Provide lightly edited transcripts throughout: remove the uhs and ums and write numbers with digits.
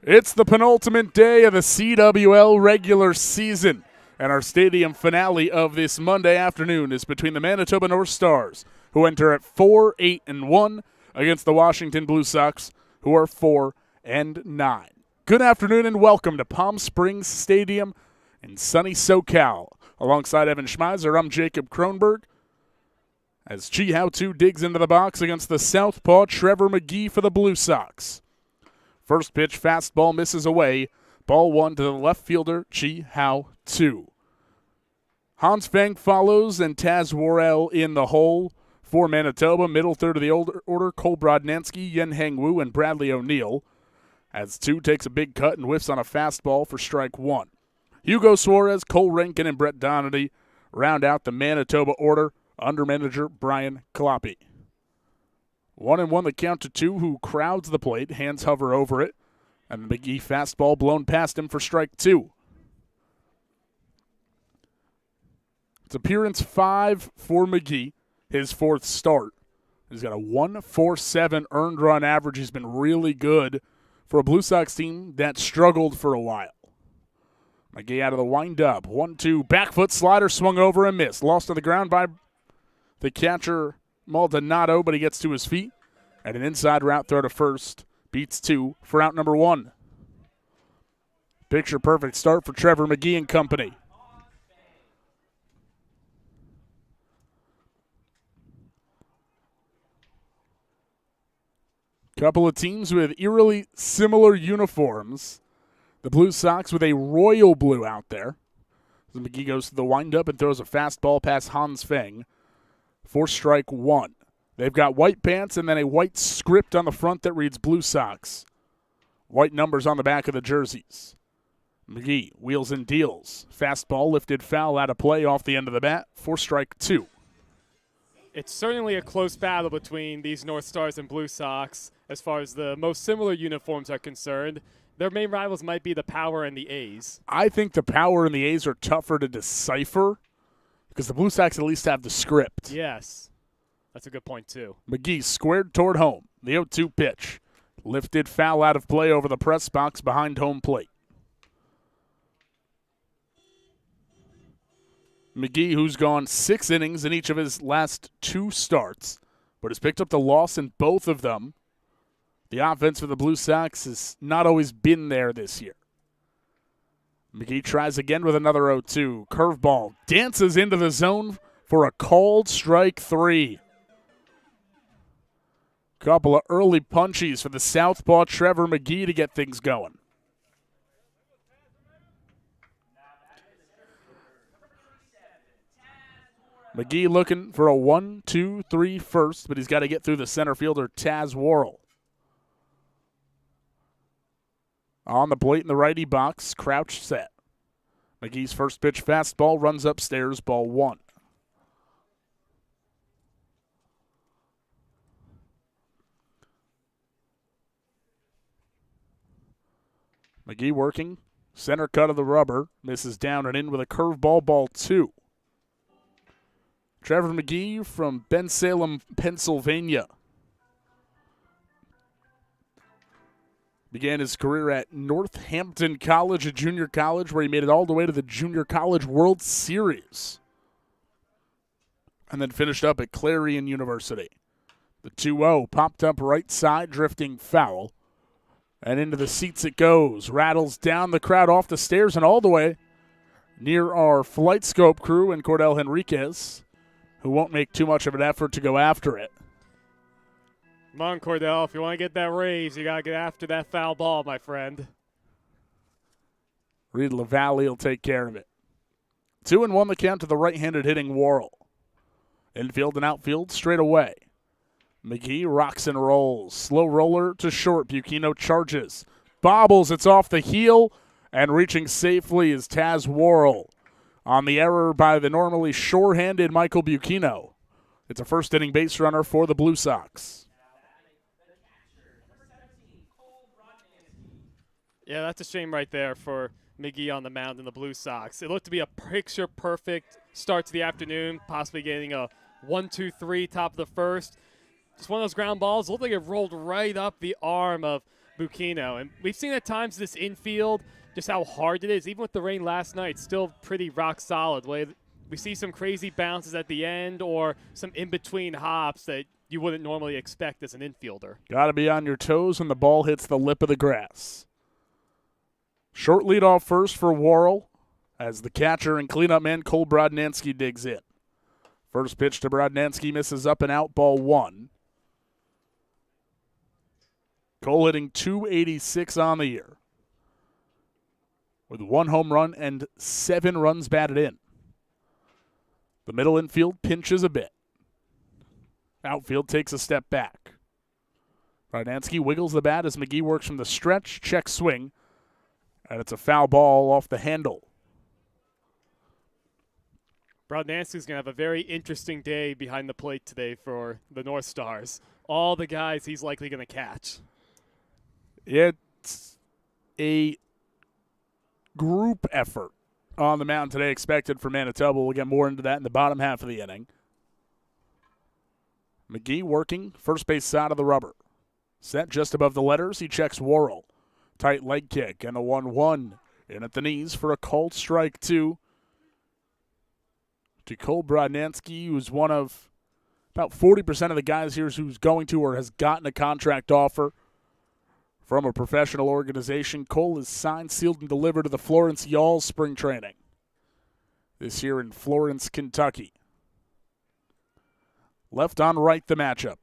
It's the penultimate day of the CWL regular season, and our stadium finale of this Monday afternoon is between the Manitoba Northstars, who enter at 4-8-1, against the Washington Bluesox, who are 4-9. Good afternoon and welcome to Palm Springs Stadium in sunny SoCal. Alongside Evan Schmeiser, I'm Jacob Kronberg. As Chi Hao 2 digs into the box against the southpaw Trevor McGee for the Bluesox. First pitch, fastball misses away. Ball one to the left fielder, Chi Hao 2. Hans Feng follows and Taz Worrell in the hole for Manitoba. Middle third of the order, Cole Brodnansky, Yen Heng Wu, and Bradley O'Neill. As 2 takes a big cut and whiffs on a fastball for strike 1. Hugo Suarez, Cole Rankin, and Brett Donady round out the Manitoba order under manager Brian Kloppe. 1-1 the count to 2, who crowds the plate, hands hover over it, and the McGee fastball blown past him for strike 2. It's appearance 5 for McGee, his 4th start. He's got a 1.47 earned run average. He's been really good for a Blue Sox team that struggled for a while. McGee out of the windup. 1-2, back foot slider swung over and missed. Lost to the ground by the catcher Maldonado, but he gets to his feet. And an inside route throw to first. Beats 2 for out number 1. Picture perfect start for Trevor McGee and company. Couple of teams with eerily similar uniforms. The Blue Sox with a royal blue out there. So McGee goes to the windup and throws a fastball past Hans Feng for strike 1. They've got white pants and then a white script on the front that reads Blue Sox. White numbers on the back of the jerseys. McGee wheels and deals. Fastball lifted foul out of play off the end of the bat for strike 2. It's certainly a close battle between these North Stars and Blue Sox as far as the most similar uniforms are concerned. Their main rivals might be the Power and the A's. I think the Power and the A's are tougher to decipher because the Blue Sox at least have the script. Yes, that's a good point too. McGee squared toward home. The 0-2 pitch. Lifted foul out of play over the press box behind home plate. McGee, who's gone 6 innings in each of his last 2 starts, but has picked up the loss in both of them. The offense for the Blue Sox has not always been there this year. McGee tries again with another 0-2. Curveball dances into the zone for a called strike 3. Couple of early punchies for the southpaw Trevor McGee to get things going. McGee looking for a 1-2-3 first, but he's got to get through the center fielder Taz Worrell. On the plate in the righty box, crouch set. McGee's first pitch fastball runs upstairs, ball 1. McGee working, center cut of the rubber, misses down and in with a curveball, ball 2. Trevor McGee from Bensalem, Pennsylvania. Began his career at Northampton College, a junior college, where he made it all the way to the Junior College World Series. And then finished up at Clarion University. The 2-0 popped up right side, drifting foul. And into the seats it goes. Rattles down the crowd off the stairs and all the way near our flight scope crew and Cordell Henriquez, who won't make too much of an effort to go after it. Come on, Cordell. If you want to get that raise, you got to get after that foul ball, my friend. Reed LaValle will take care of it. 2-1 the count to the right-handed hitting Worrell. Infield and outfield straight away. McGee rocks and rolls. Slow roller to short. Bucchino charges. Bobbles. It's off the heel. And reaching safely is Taz Worrell on the error by the normally sure-handed Michael Bucchino. It's a first-inning base runner for the Blue Sox. Yeah, that's a shame right there for McGee on the mound in the Blue Sox. It looked to be a picture-perfect start to the afternoon, possibly getting a 1-2-3 top of the first. Just one of those ground balls. Looked like it rolled right up the arm of Buchino. And we've seen at times this infield, just how hard it is. Even with the rain last night, still pretty rock solid. We see some crazy bounces at the end or some in-between hops that you wouldn't normally expect as an infielder. Got to be on your toes when the ball hits the lip of the grass. Short lead off first for Worrell as the catcher and cleanup man Cole Brodnansky digs in. First pitch to Brodnansky misses up and out, ball one. Cole hitting .286 on the year with 1 home run and 7 runs batted in. The middle infield pinches a bit. Outfield takes a step back. Brodnansky wiggles the bat as McGee works from the stretch, check swing, and it's a foul ball off the handle. Brodnansky's going to have a very interesting day behind the plate today for the North Stars. All the guys he's likely going to catch. It's a group effort on the mound today expected for Manitoba. We'll get more into that in the bottom half of the inning. McGee working first base side of the rubber. Set just above the letters. He checks Worrell. Tight leg kick and a 1-1 in at the knees for a called strike two to Cole Brodnansky, who's one of about 40% of the guys here who's going to or has gotten a contract offer from a professional organization. Cole is signed, sealed, and delivered to the Florence Y'all spring training this year in Florence, Kentucky. Left on right the matchup.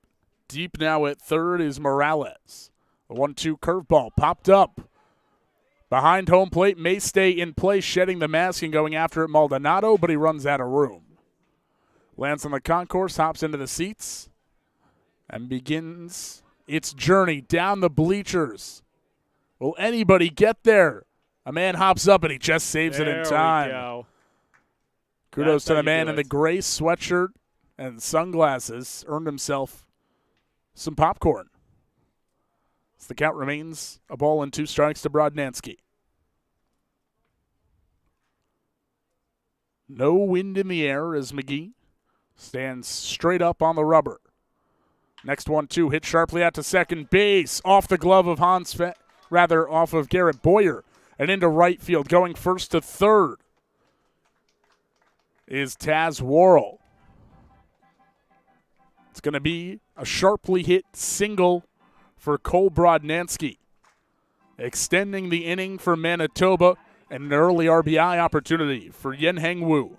Deep now at third is Morales. A 1-2 curveball popped up. Behind home plate, may stay in place, shedding the mask and going after it Maldonado, but he runs out of room. Lands on the concourse, hops into the seats, and begins its journey down the bleachers. Will anybody get there? A man hops up and he just saves it in time. There we go. Kudos to the man in the gray sweatshirt and sunglasses. Earned himself some popcorn. As the count remains a ball and 2 strikes to Brodnansky. No wind in the air as McGee stands straight up on the rubber. Next 1-2 hit sharply out to second base. Off the glove of off of Garrett Boyer. And into right field. Going first to third is Taz Worrell. It's going to be a sharply hit single for Cole Brodnansky, extending the inning for Manitoba and an early RBI opportunity for Yen-Heng Wu.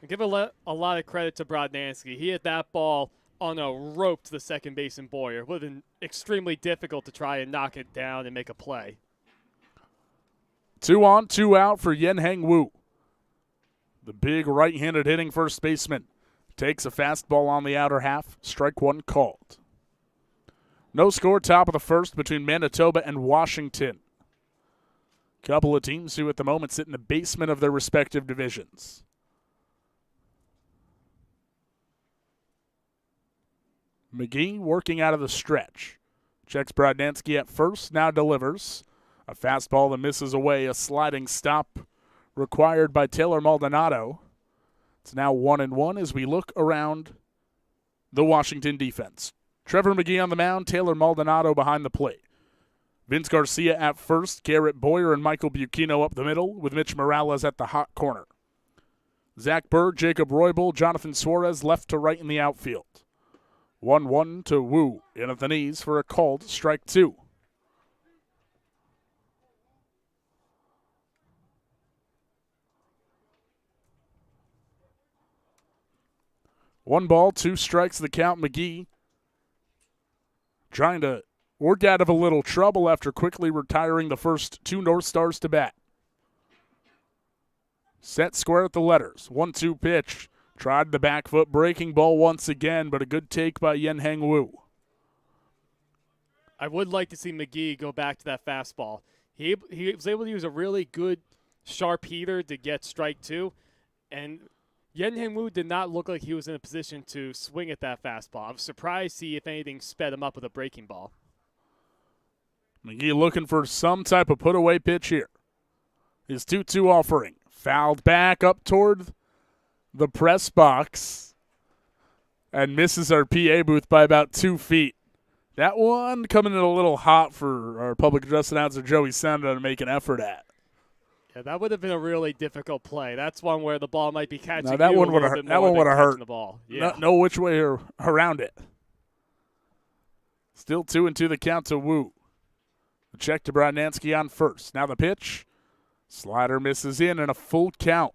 Give a lot of credit to Brodnansky. He hit that ball on a rope to the second baseman Boyer. It would have been extremely difficult to try and knock it down and make a play. 2 on, 2 out for Yen-Heng Wu. The big right-handed hitting first baseman takes a fastball on the outer half. Strike one called. No score, top of the first between Manitoba and Washington. Couple of teams who at the moment sit in the basement of their respective divisions. McGee working out of the stretch. Checks Brodnansky at first, now delivers. A fastball that misses away, a sliding stop required by Taylor Maldonado. It's now 1-1 as we look around the Washington defense. Trevor McGee on the mound, Taylor Maldonado behind the plate. Vince Garcia at first, Garrett Boyer and Michael Buchino up the middle, with Mitch Morales at the hot corner. Zach Berg, Jacob Roybal, Jonathan Suarez left to right in the outfield. 1-1 to Wu, in at the knees for a called strike two. One ball, 2 strikes, the count. McGee trying to work out of a little trouble after quickly retiring the first 2 North Stars to bat. Set square at the letters. 1-2 pitch. Tried the back foot breaking ball once again, but a good take by Yen-Heng Wu. I would like to see McGee go back to that fastball. He was able to use a really good sharp heater to get strike 2, and Yen-Heng Wu did not look like he was in a position to swing at that fastball. I was surprised to see, if anything, sped him up with a breaking ball. McGee looking for some type of put-away pitch here. His 2-2 offering. Fouled back up toward the press box and misses our PA booth by about 2 feet. That one coming in a little hot for our public address announcer Joey Sanda to make an effort at. Yeah, that would have been a really difficult play. That's one where the ball might be catching No, that you one a would little have bit that more one would than have catching hurt. the ball. Yeah. No which way around it. Still 2-2 the count to Wu. The check to Brodnansky on first. Now the pitch. Slider misses in and a full count.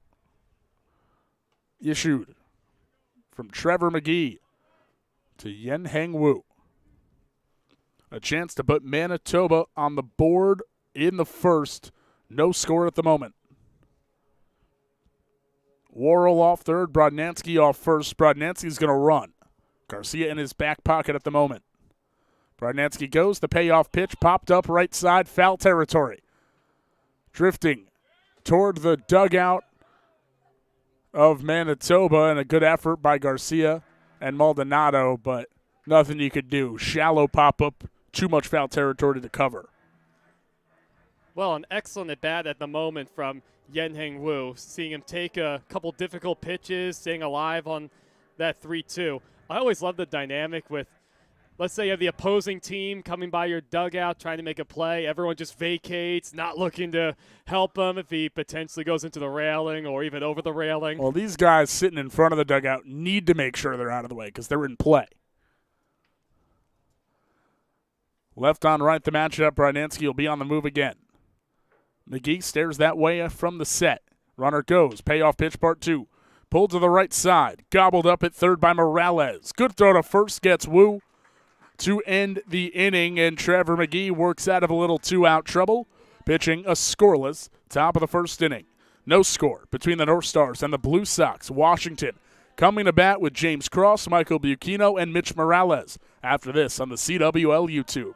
Issued from Trevor McGee to Yen Heng Wu. A chance to put Manitoba on the board in the first. No score at the moment. Worrell off third, Brodnansky off first. Brodnansky's going to run. Garcia in his back pocket at the moment. Brodnansky goes, the payoff pitch popped up right side, foul territory. Drifting toward the dugout of Manitoba, and a good effort by Garcia and Maldonado, but nothing you could do. Shallow pop-up, too much foul territory to cover. Well, an excellent at-bat at the moment from Yen Heng Wu, seeing him take a couple difficult pitches, staying alive on that 3-2. I always love the dynamic with, let's say you have the opposing team coming by your dugout trying to make a play. Everyone just vacates, not looking to help him if he potentially goes into the railing or even over the railing. Well, these guys sitting in front of the dugout need to make sure they're out of the way because they're in play. Left on right, the matchup. Brodnansky will be on the move again. McGee stares that way from the set. Runner goes. Payoff pitch part two. Pulled to the right side. Gobbled up at third by Morales. Good throw to first. Gets Wu to end the inning. And Trevor McGee works out of a little two-out trouble. Pitching a scoreless top of the first inning. No score between the Northstars and the Bluesox. Washington coming to bat with James Cross, Michael Bucchino, and Mitch Morales. After this on the CWL YouTube.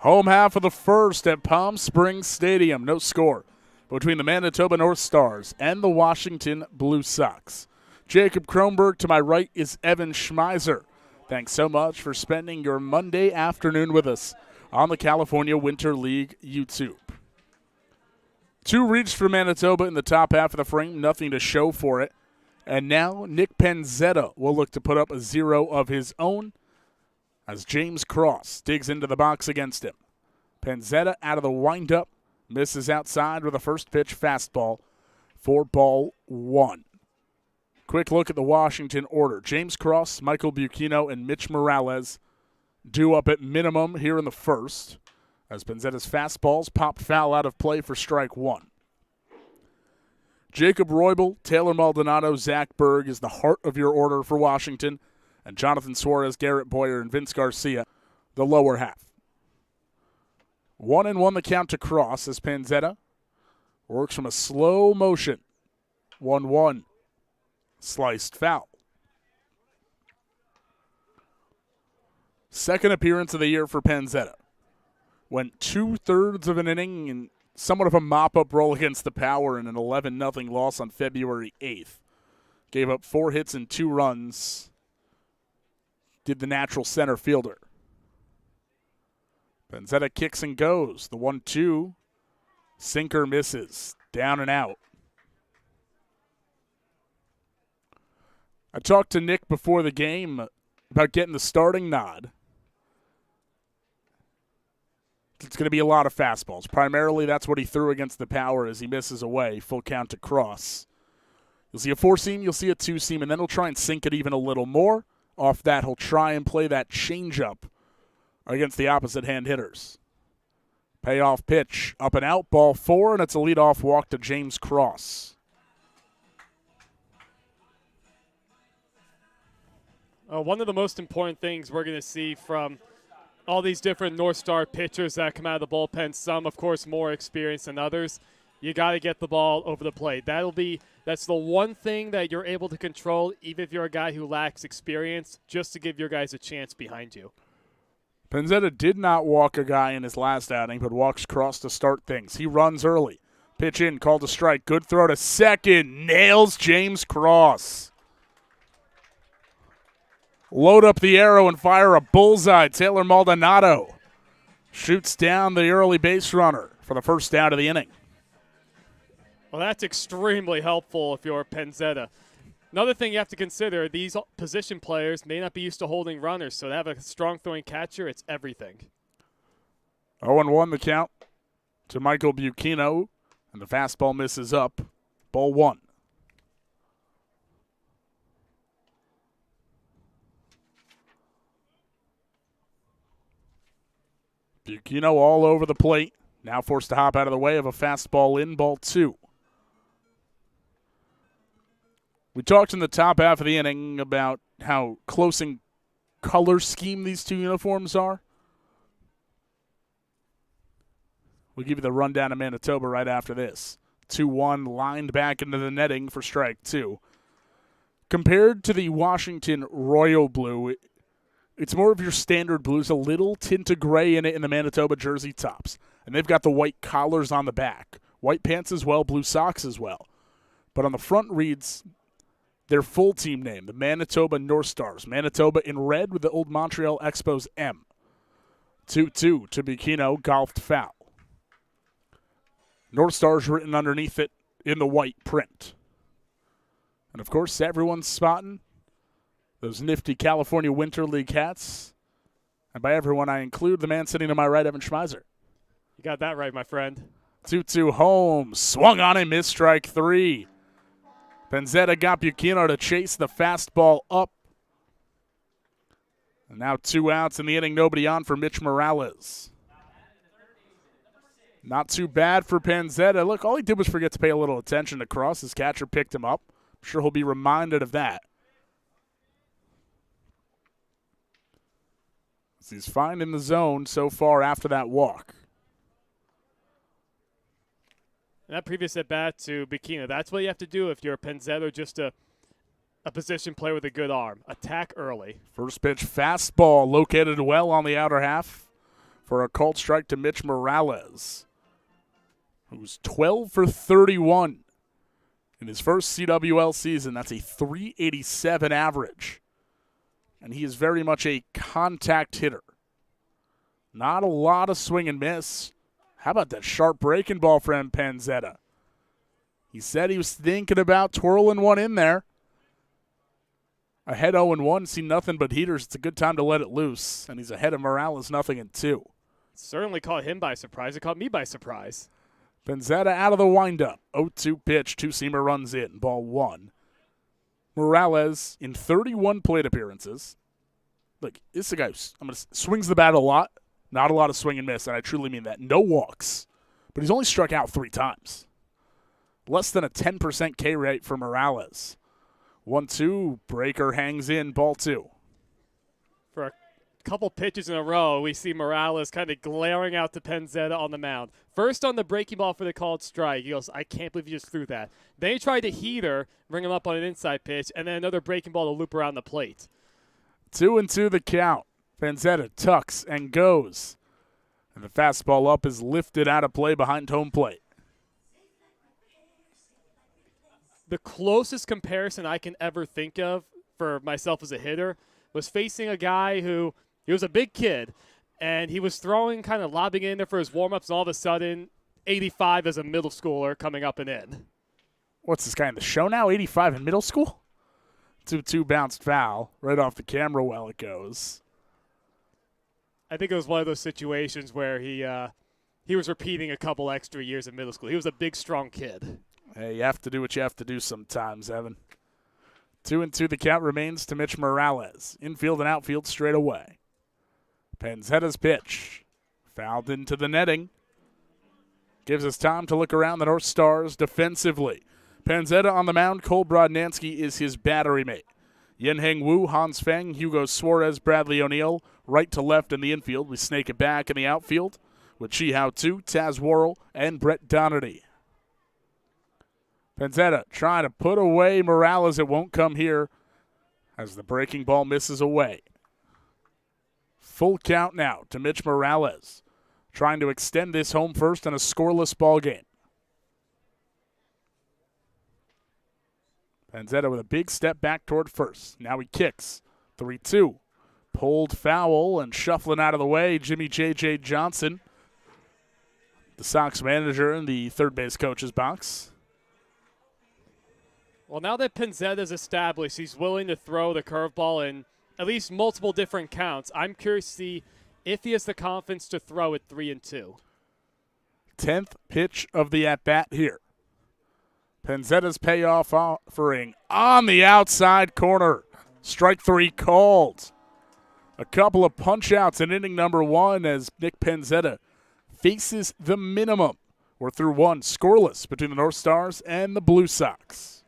Home half of the first at Palm Springs Stadium. No score between the Manitoba Northstars and the Washington Bluesox. Jacob Kronberg to my right is Evan Schmeiser. Thanks so much for spending your Monday afternoon with us on the California Winter League YouTube. Two reached for Manitoba in the top half of the frame, nothing to show for it. And now Nick Penzetta will look to put up a zero of his own as James Cross digs into the box against him. Penzetta out of the windup, misses outside with a first pitch fastball for ball one. Quick look at the Washington order. James Cross, Michael Bucchino, and Mitch Morales due up at minimum here in the first, as Penzetta's fastballs popped foul out of play for strike one. Jacob Roybal, Taylor Maldonado, Zach Berg is the heart of your order for Washington, and Jonathan Suarez, Garrett Boyer, and Vince Garcia, the lower half. 1-1 the count to Cross as Panzetta works from a slow motion. 1-1. Sliced foul. Second appearance of the year for Panzetta. Went 2/3 of an inning in somewhat of a mop-up role against the Power in an 11-0 loss on February 8th. Gave up 4 hits and 2 runs. Did the natural center fielder. Panzetta kicks and goes. The 1-2. Sinker misses. Down and out. I talked to Nick before the game about getting the starting nod. It's going to be a lot of fastballs. Primarily, that's what he threw against the Power as he misses away. Full count to Cross. You'll see a 4-seam, you'll see a 2-seam, and then he'll try and sink it even a little more. Off that, he'll try and play that changeup against the opposite hand hitters. Payoff pitch, up and out, ball 4, and it's a leadoff walk to James Cross. One of the most important things we're going to see from all these different North Star pitchers that come out of the bullpen, some, of course, more experienced than others, you got to get the ball over the plate. That's the one thing that you're able to control, even if you're a guy who lacks experience, just to give your guys a chance behind you. Panzetta did not walk a guy in his last outing, but walks Cross to start things. He runs early. Pitch in, called a strike. Good throw to second. Nails James Cross. Load up the arrow and fire a bullseye. Taylor Maldonado shoots down the early base runner for the first out of the inning. Well, that's extremely helpful if you're Panzetta. Another thing you have to consider, these position players may not be used to holding runners, so to have a strong throwing catcher, it's everything. 0-1 the count to Michael Bucchino, and the fastball misses up. Ball 1. Bucchino all over the plate, now forced to hop out of the way of a fastball in, ball 2. We talked in the top half of the inning about how close in color scheme these two uniforms are. We'll give you the rundown of Manitoba right after this. 2-1 lined back into the netting for strike 2. Compared to the Washington Royal Blue, it's more of your standard blues, a little tint of gray in it in the Manitoba jersey tops. And they've got the white collars on the back. White pants as well, blue socks as well. But on the front reads their full team name, the Manitoba Northstars. Manitoba in red with the old Montreal Expos M. 2-2 to Bucchino, golfed foul. Northstars written underneath it in the white print. And, of course, everyone's spotting those nifty California Winter League hats. And by everyone, I include the man sitting to my right, Evan Schmeiser. You got that right, my friend. 2-2 home. Swung on him, missed strike 3. Panzetta got Bucchino to chase the fastball up. And now 2 outs in the inning, nobody on for Mitch Morales. Not too bad for Panzetta. Look, all he did was forget to pay a little attention to Cross. His catcher picked him up. I'm sure he'll be reminded of that. He's fine in the zone so far after that walk. And that previous at-bat to Bucchino, that's what you have to do if you're a Panzetta or just a position player with a good arm. Attack early. First pitch fastball located well on the outer half for a called strike to Mitch Morales, who's 12 for 31 in his first CWL season. That's a .387 average. And he is very much a contact hitter. Not a lot of swing and miss. How about that sharp breaking ball from Panzetta? He said he was thinking about twirling one in there. Ahead 0-1, see nothing but heaters. It's a good time to let it loose. And he's ahead of Morales, 0-2. Certainly caught him by surprise. It caught me by surprise. Panzetta out of the windup. 0-2 pitch, 2-seamer runs in, ball 1. Morales, in 31 plate appearances, look, this is a guy who swings the bat a lot, not a lot of swing and miss, and I truly mean that. No walks, but he's only struck out 3 times. Less than a 10% K rate for Morales. 1-2, breaker hangs in, ball 2. For a couple pitches in a row, we see Morales kind of glaring out to Penzetta on the mound. First on the breaking ball for the called strike. He goes, I can't believe you just threw that. Then he tried to heater, bring him up on an inside pitch, and then another breaking ball to loop around the plate. 2-2 the count. Penzetta tucks and goes. And the fastball up is lifted out of play behind home plate. The closest comparison I can ever think of for myself as a hitter was facing a guy who, he was a big kid, and he was throwing, kind of lobbing in there for his warm-ups, and all of a sudden, 85 as a middle schooler coming up and in. What's this guy in the show now? 85 in middle school? 2-2 bounced foul right off the camera while it goes. I think it was one of those situations where he was repeating a couple extra years in middle school. He was a big, strong kid. Hey, you have to do what you have to do sometimes, Evan. 2-2 the count remains to Mitch Morales. Infield and outfield straight away. Penzetta's pitch. Fouled into the netting. Gives us time to look around the Northstars defensively. Penzetta on the mound. Cole Brodnansky is his battery mate. Yen-Heng Wu, Hans Feng, Hugo Suarez, Bradley O'Neill. Right to left in the infield. We snake it back in the outfield with Chi Hao Tu, Taz Worrell, and Brett Donnerty. Penzetta trying to put away Morales. It won't come here as the breaking ball misses away. Full count now to Mitch Morales, trying to extend this home first in a scoreless ball game. Penzetta with a big step back toward first. Now he kicks. 3-2. Pulled foul and shuffling out of the way, Jimmy J.J. Johnson, the Sox manager in the third base coach's box. Well, now that Penzetta's established, he's willing to throw the curveball in at least multiple different counts. I'm curious to see if he has the confidence to throw it 3-2. 10th pitch of the at-bat here. Penzetta's payoff offering on the outside corner. Strike 3 called. A couple of punch-outs in inning number 1 as Nick Penzetta faces the minimum. We're through 1 scoreless between the Northstars and the Bluesox.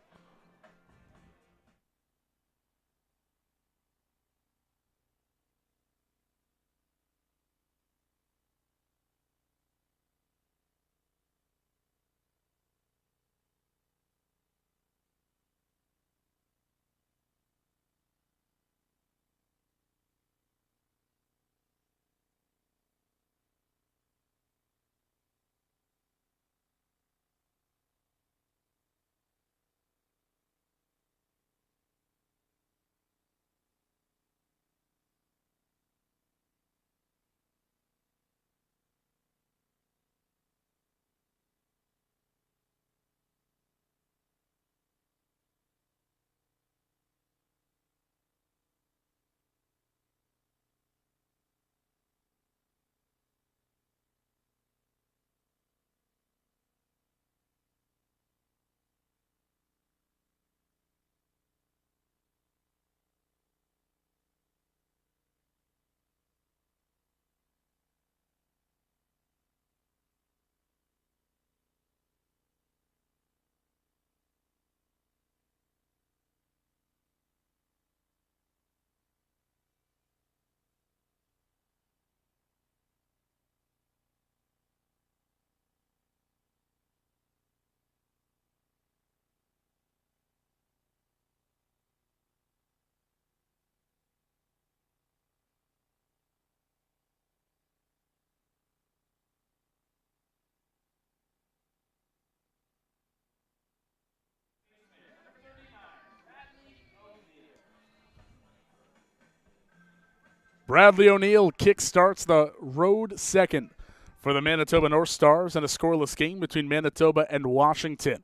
Bradley O'Neill kickstarts the road second for the Manitoba Northstars in a scoreless game between Manitoba and Washington.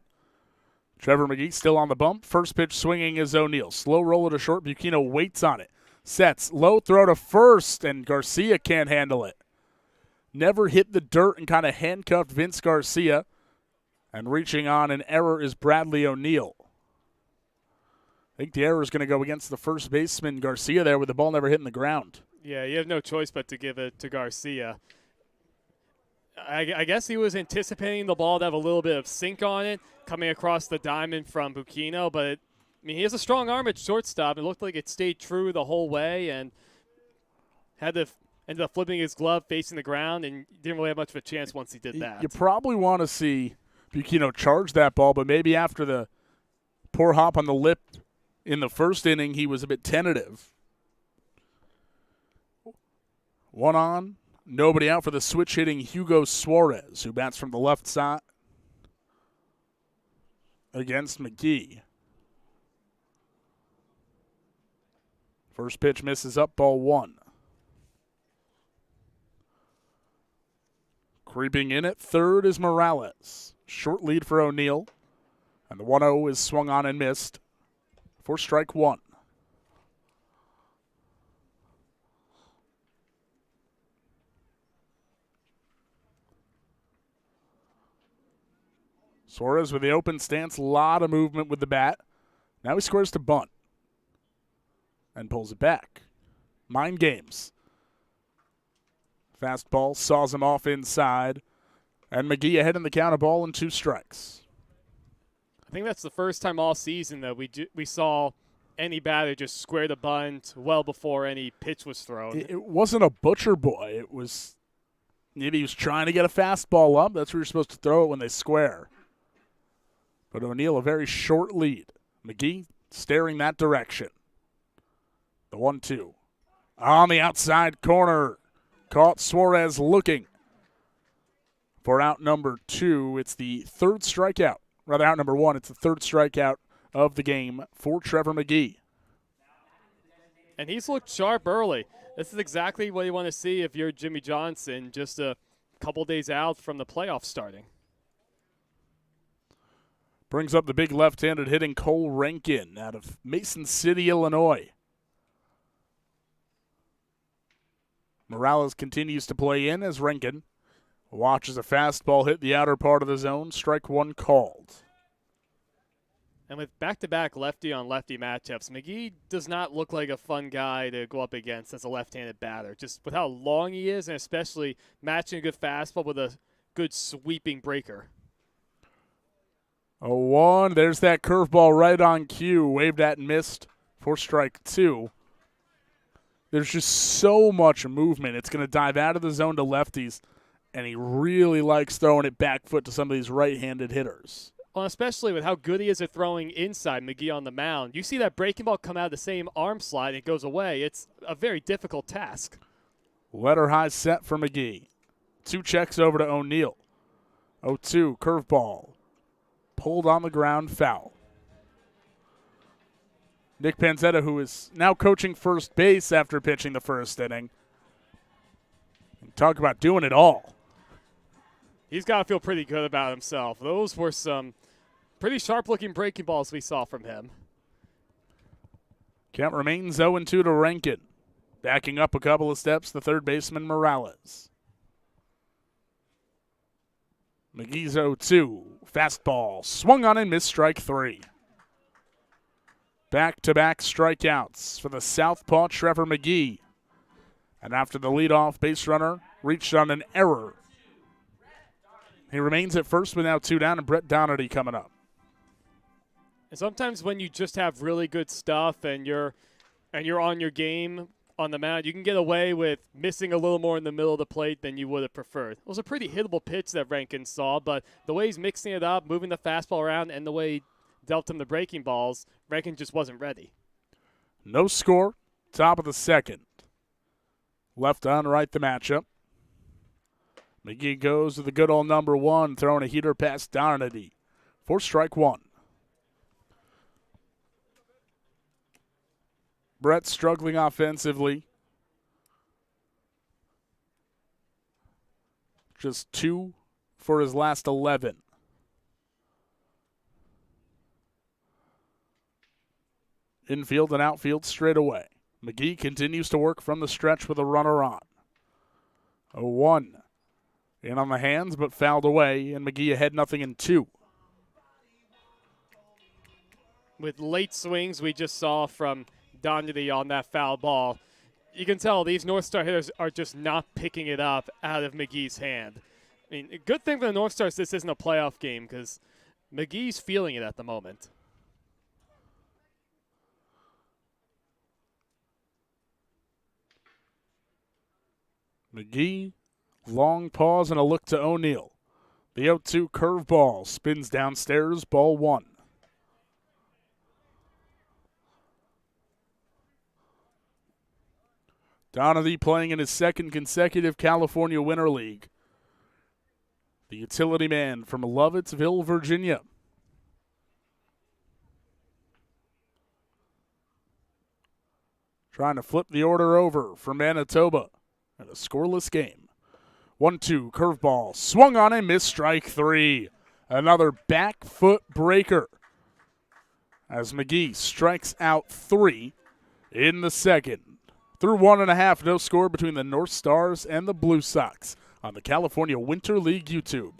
Trevor McGee still on the bump. First pitch swinging is O'Neill. Slow roller to short. Bucchino waits on it. Sets. Low throw to first, and Garcia can't handle it. Never hit the dirt and kind of handcuffed Vince Garcia. And reaching on an error is Bradley O'Neill. think the error is going to go against the first baseman, Garcia, there, with the ball never hitting the ground. Yeah, you have no choice but to give it to Garcia. I guess he was anticipating the ball to have a little bit of sink on it coming across the diamond from Bukino, but he has a strong arm at shortstop. It looked like it stayed true the whole way and ended up flipping his glove facing the ground and didn't really have much of a chance once he did that. You probably want to see Bukino charge that ball, but maybe after the poor hop on the lip in the first inning, he was a bit tentative. One on, nobody out for the switch-hitting Hugo Suarez, who bats from the left side against McGee. First pitch misses up, ball one. Creeping in at third is Morales. Short lead for O'Neill. And the 1-0 is swung on and missed for strike one. Suarez with the open stance, a lot of movement with the bat. Now he squares to bunt and pulls it back. Mind games. Fastball saws him off inside, and McGee ahead in the count, a ball and 2 strikes. I think that's the first time all season that we saw any batter just square the bunt well before any pitch was thrown. It wasn't a butcher boy. It was maybe he was trying to get a fastball up. That's where you're supposed to throw it when they square. But O'Neill a very short lead. McGee staring that direction. The 1-2. On the outside corner. Caught Suarez looking for out number 2. It's the third strikeout. Rather, out number 1. It's the third strikeout of the game for Trevor McGee. And he's looked sharp early. This is exactly what you want to see if you're Jimmy Johnson just a couple days out from the playoffs starting. Brings up the big left-handed hitting Cole Rankin out of Mason City, Illinois. Morales continues to play in as Rankin watches a fastball hit the outer part of the zone. Strike one called. And with back-to-back lefty-on-lefty matchups, McGee does not look like a fun guy to go up against as a left-handed batter. Just with how long he is and especially matching a good fastball with a good sweeping breaker. 0-1. There's that curveball right on cue. Waved at and missed for strike 2. There's just so much movement. It's going to dive out of the zone to lefties, and he really likes throwing it back foot to some of these right-handed hitters. Well, especially with how good he is at throwing inside McGee on the mound. You see that breaking ball come out of the same arm slide and it goes away. It's a very difficult task. Letter high set for McGee. 2 checks over to O'Neill. 0-2, curveball. Pulled on the ground, foul. Nick Panzetta, who is now coaching first base after pitching the first inning. Talk about doing it all. He's got to feel pretty good about himself. Those were some pretty sharp-looking breaking balls we saw from him. Count remains 0-2 to Rankin. Backing up a couple of steps, the third baseman, Morales. McGee's 0-2. Fastball. Swung on and missed strike 3. Back-to-back strikeouts for the southpaw Trevor McGee. And after the leadoff base runner reached on an error, he remains at first with now 2 down, and Brett Donity coming up. And sometimes when you just have really good stuff and you're on your game on the mound, you can get away with missing a little more in the middle of the plate than you would have preferred. It was a pretty hittable pitch that Rankin saw, but the way he's mixing it up, moving the fastball around, and the way he dealt him the breaking balls, Rankin just wasn't ready. No score, top of the second. Left on right the matchup. McGee goes to the good old number 1, throwing a heater past Donity for strike 1. Brett struggling offensively. Just 2 for his last 11. Infield and outfield straight away. McGee continues to work from the stretch with a runner on. 0-1. In on the hands, but fouled away, and McGee ahead 0-2. with late swings we just saw from Doherty on that foul ball, you can tell these North Star hitters are just not picking it up out of McGee's hand. I mean, a good thing for the North Stars this isn't a playoff game because McGee's feeling it at the moment. McGee, long pause and a look to O'Neill. The 0-2 curveball spins downstairs, ball 1. Doherty playing in his second consecutive California Winter League. The utility man from Lovettsville, Virginia. Trying to flip the order over for Manitoba in a scoreless game. 1-2 curveball swung on and missed, strike 3. Another back foot breaker as McGee strikes out 3 in the second. Through 1.5, no score between the North Stars and the Bluesox on the California Winter League YouTube.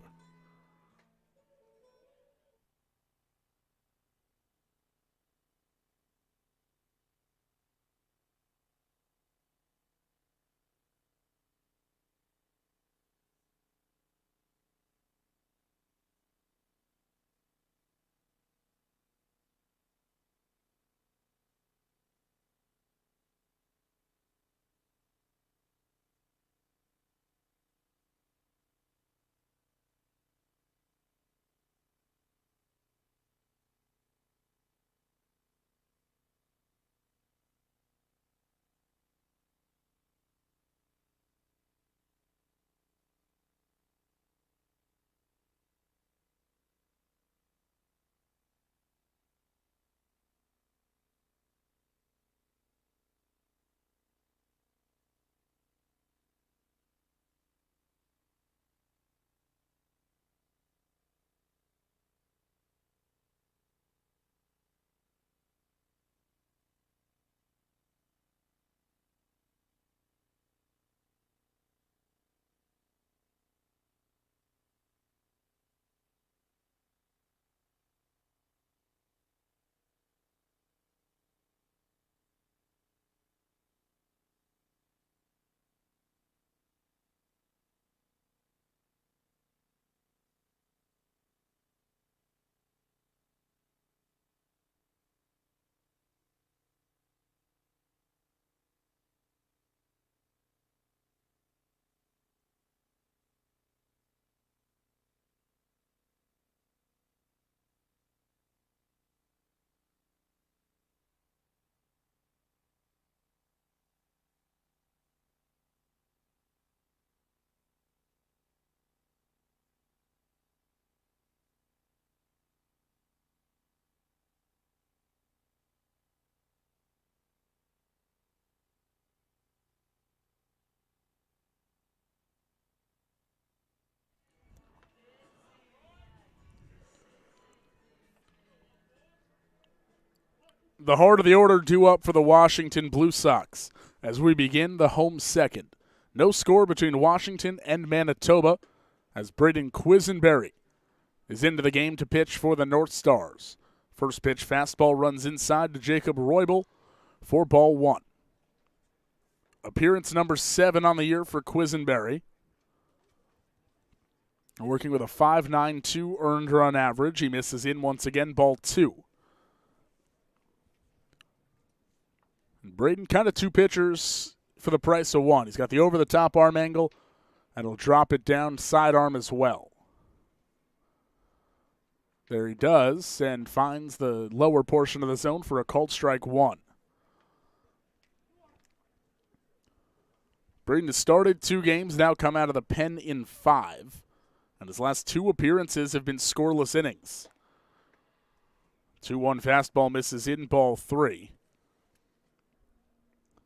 The heart of the order due up for the Washington Bluesox as we begin the home second. No score between Washington and Manitoba as Braden Quisenberry is into the game to pitch for the North Stars. First pitch fastball runs inside to Jacob Roybal for ball 1. Appearance number 7 on the year for Quisenberry. Working with a 5.92 earned run average. He misses in once again, ball 2. Braden, kind of 2 pitchers for the price of 1. He's got the over-the-top arm angle, and he'll drop it down sidearm as well. There he does, and finds the lower portion of the zone for a called strike 1. Braden has started 2 games, now come out of the pen in 5, and his last 2 appearances have been scoreless innings. 2-1 fastball misses in, ball 3.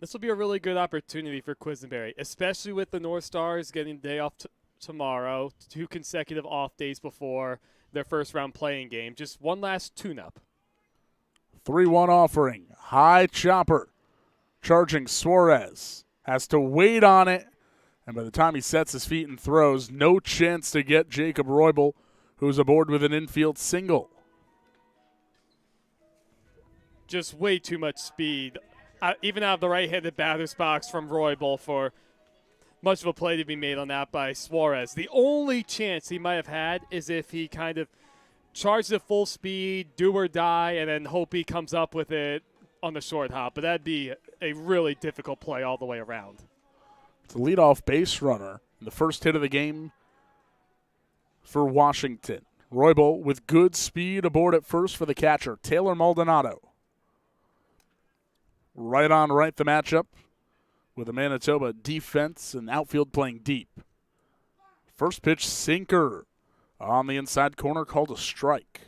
This will be a really good opportunity for Quisenberry, especially with the North Stars getting the day off tomorrow, 2 consecutive off days before their first round playing game. Just one last tune-up. 3-1 offering. High chopper. Charging Suarez. Has to wait on it. And by the time he sets his feet and throws, no chance to get Jacob Roybal, who's aboard with an infield single. just way too much speed, even out of the right-handed batter's box from Roybal for much of a play to be made on that by Suarez. The only chance he might have had is if he kind of charged at full speed, do or die, and then hope he comes up with it on the short hop. But that'd be a really difficult play all the way around. It's a leadoff base runner. The first hit of the game for Washington. Roybal with good speed aboard at first for the catcher, Taylor Maldonado. Right on right the matchup with the Manitoba defense and outfield playing deep. First pitch sinker on the inside corner, called a strike.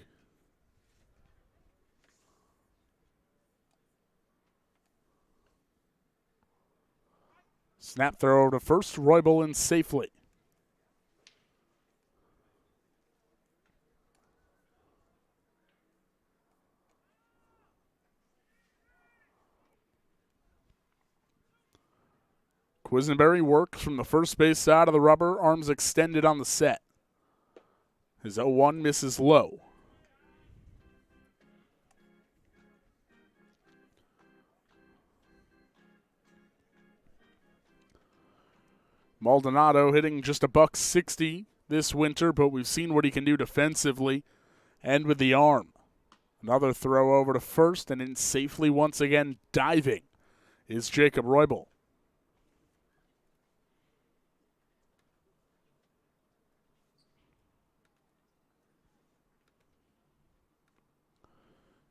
Snap throw over to first, Roybal in safely. Quisenberry works from the first base side of the rubber, arms extended on the set. His 0-1 misses low. Maldonado hitting just $160 this winter, but we've seen what he can do defensively and with the arm. Another throw over to first, and in safely once again diving is Jacob Roybal.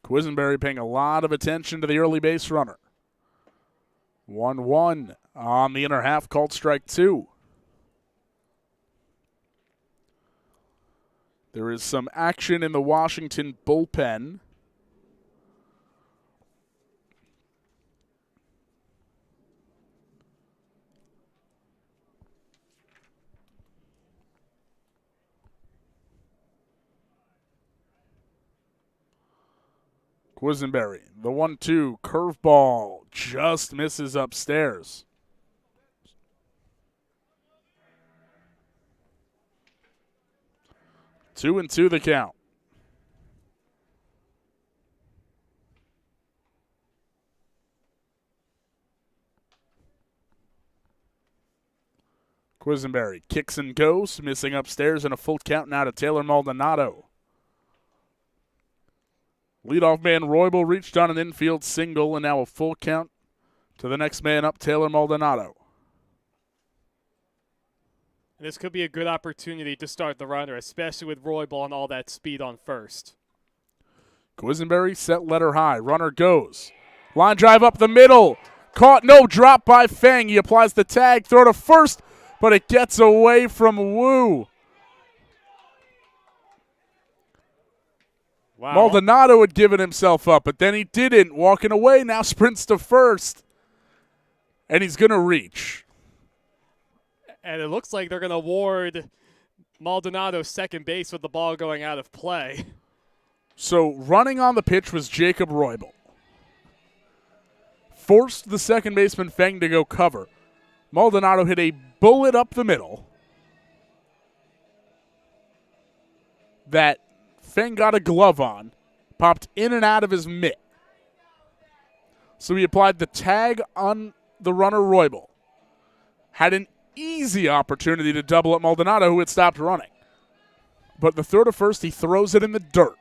Quisenberry paying a lot of attention to the early base runner. 1-1 on the inner half, called strike two. There is some action in the Washington bullpen. Quisenberry, the 1-2 curveball just misses upstairs. Two and two the count. Quisenberry kicks and goes, missing upstairs, and a full count now to Taylor Maldonado. Leadoff man Roybal reached on an infield single, and now a full count to the next man up, Taylor Maldonado. This could be a good opportunity to start the runner, especially with Roybal and all that speed on first. Quisenberry set letter high. Runner goes. Line drive up the middle. Caught, no drop by Feng. He applies the tag, throw to first, but it gets away from Wu. Wow. Maldonado had given himself up, but then he didn't. Walking away, now sprints to first. And he's going to reach. And it looks like they're going to award Maldonado second base with the ball going out of play. So running on the pitch was Jacob Roybal. Forced the second baseman Feng to go cover. Maldonado hit a bullet up the middle that Feng got a glove on, popped in and out of his mitt. So he applied the tag on the runner Roybal. Had an easy opportunity to double up Maldonado, who had stopped running. But the throw to first, he throws it in the dirt.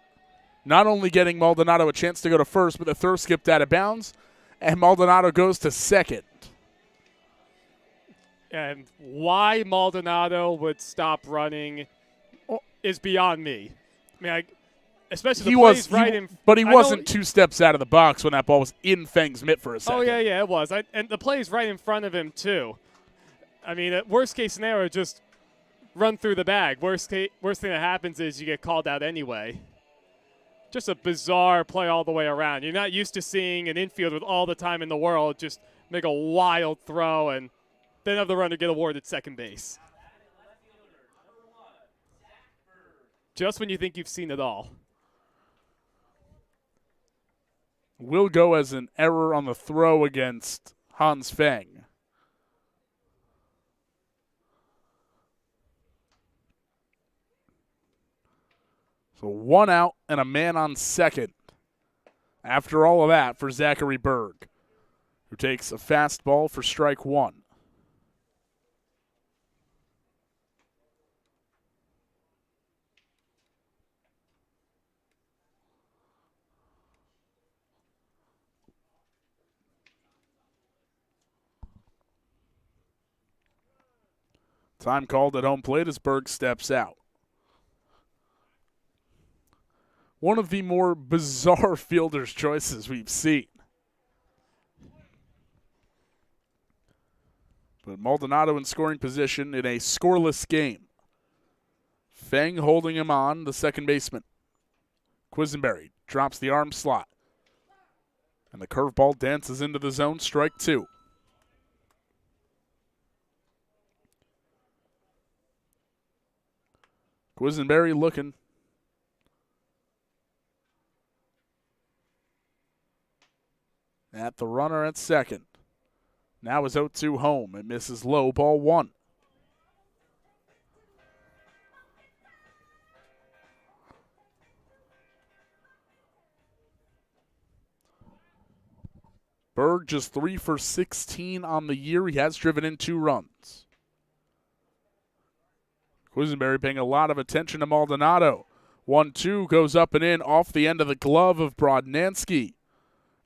Not only getting Maldonado a chance to go to first, but the throw skipped out of bounds, and Maldonado goes to second. And why Maldonado would stop running is beyond me. I mean, especially the plays right in. But he wasn't 2 steps out of the box when that ball was in Feng's mitt for a second. Oh, yeah, it was. And the play's right in front of him, too. I mean, worst case scenario, just run through the bag. Worst thing that happens is you get called out anyway. Just a bizarre play all the way around. You're not used to seeing an infield with all the time in the world just make a wild throw and then have the runner get awarded second base. Just when you think you've seen it all. Will go as an error on the throw against Hans Feng. So 1 out and a man on second After all of that for Zachary Berg, who takes a fastball for strike one. Time called at home plate as Berg steps out. One of the more bizarre fielder's choices we've seen. But Maldonado in scoring position in a scoreless game. Feng holding him on, the second baseman. Quisenberry drops the arm slot. And the curveball dances into the zone, strike two. Quisenberry looking. At the runner at second. Now is 0-2 home. It misses low, ball one. Berg just 3 for 16 on the year. He has driven in 2 runs. Quisenberry paying a lot of attention to Maldonado. 1-2 goes up and in off the end of the glove of Brodnansky.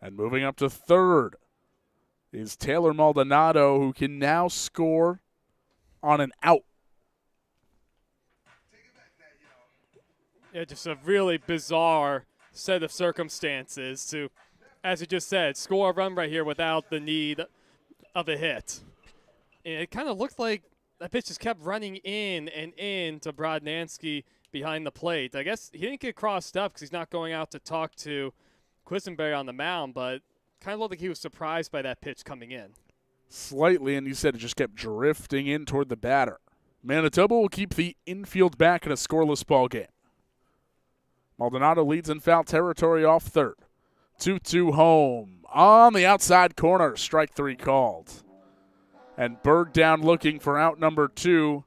And moving up to third is Taylor Maldonado, who can now score on an out. Yeah, just a really bizarre set of circumstances to, as you just said, score a run right here without the need of a hit. And it kind of looked like that pitch just kept running in and in to Brodnansky behind the plate. I guess he didn't get crossed up because he's not going out to talk to Quisenberry on the mound, but kind of looked like he was surprised by that pitch coming in. Slightly, and you said it just kept drifting in toward the batter. Manitoba will keep the infield back in a scoreless ball game. Maldonado leads in foul territory off third. 2-2 home. On the outside corner, strike three called. And Berg down looking for out number 2,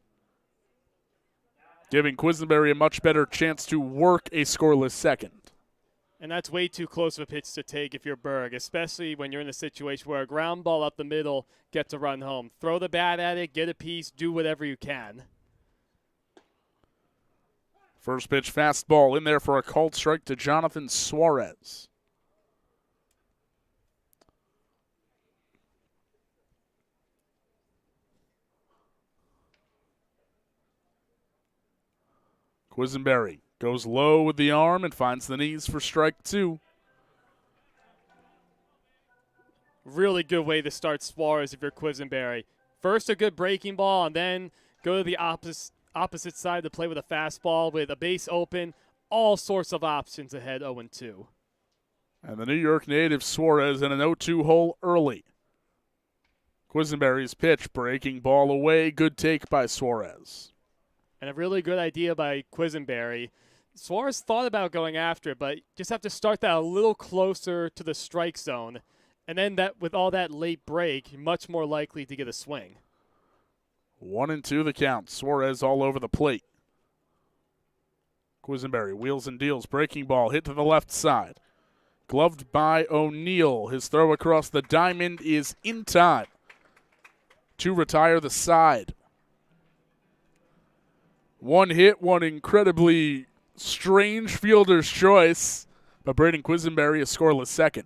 giving Quisenberry a much better chance to work a scoreless second. And that's way too close of a pitch to take if you're Berg, especially when you're in a situation where a ground ball up the middle gets a run home. Throw the bat at it, get a piece, do whatever you can. First pitch fastball in there for a called strike to Jonathan Suarez. Quisenberry goes low with the arm and finds the knees for strike two. Really good way to start Suarez if you're Quisenberry. First a good breaking ball, and then go to the opposite side to play with a fastball with a base open. All sorts of options ahead, 0-2. And the New York native Suarez in an 0-2 hole early. Quisenberry's pitch, breaking ball away. Good take by Suarez. And a really good idea by Quisenberry. Suarez thought about going after it, but just have to start that a little closer to the strike zone. And then that, with all that late break, much more likely to get a swing. 1-2 the count. Suarez all over the plate. Quisenberry wheels and deals. Breaking ball hit to the left side. Gloved by O'Neill. His throw across the diamond is in time to retire the side. One hit, one incredibly strange fielder's choice, but Braden Quisenberry a scoreless second.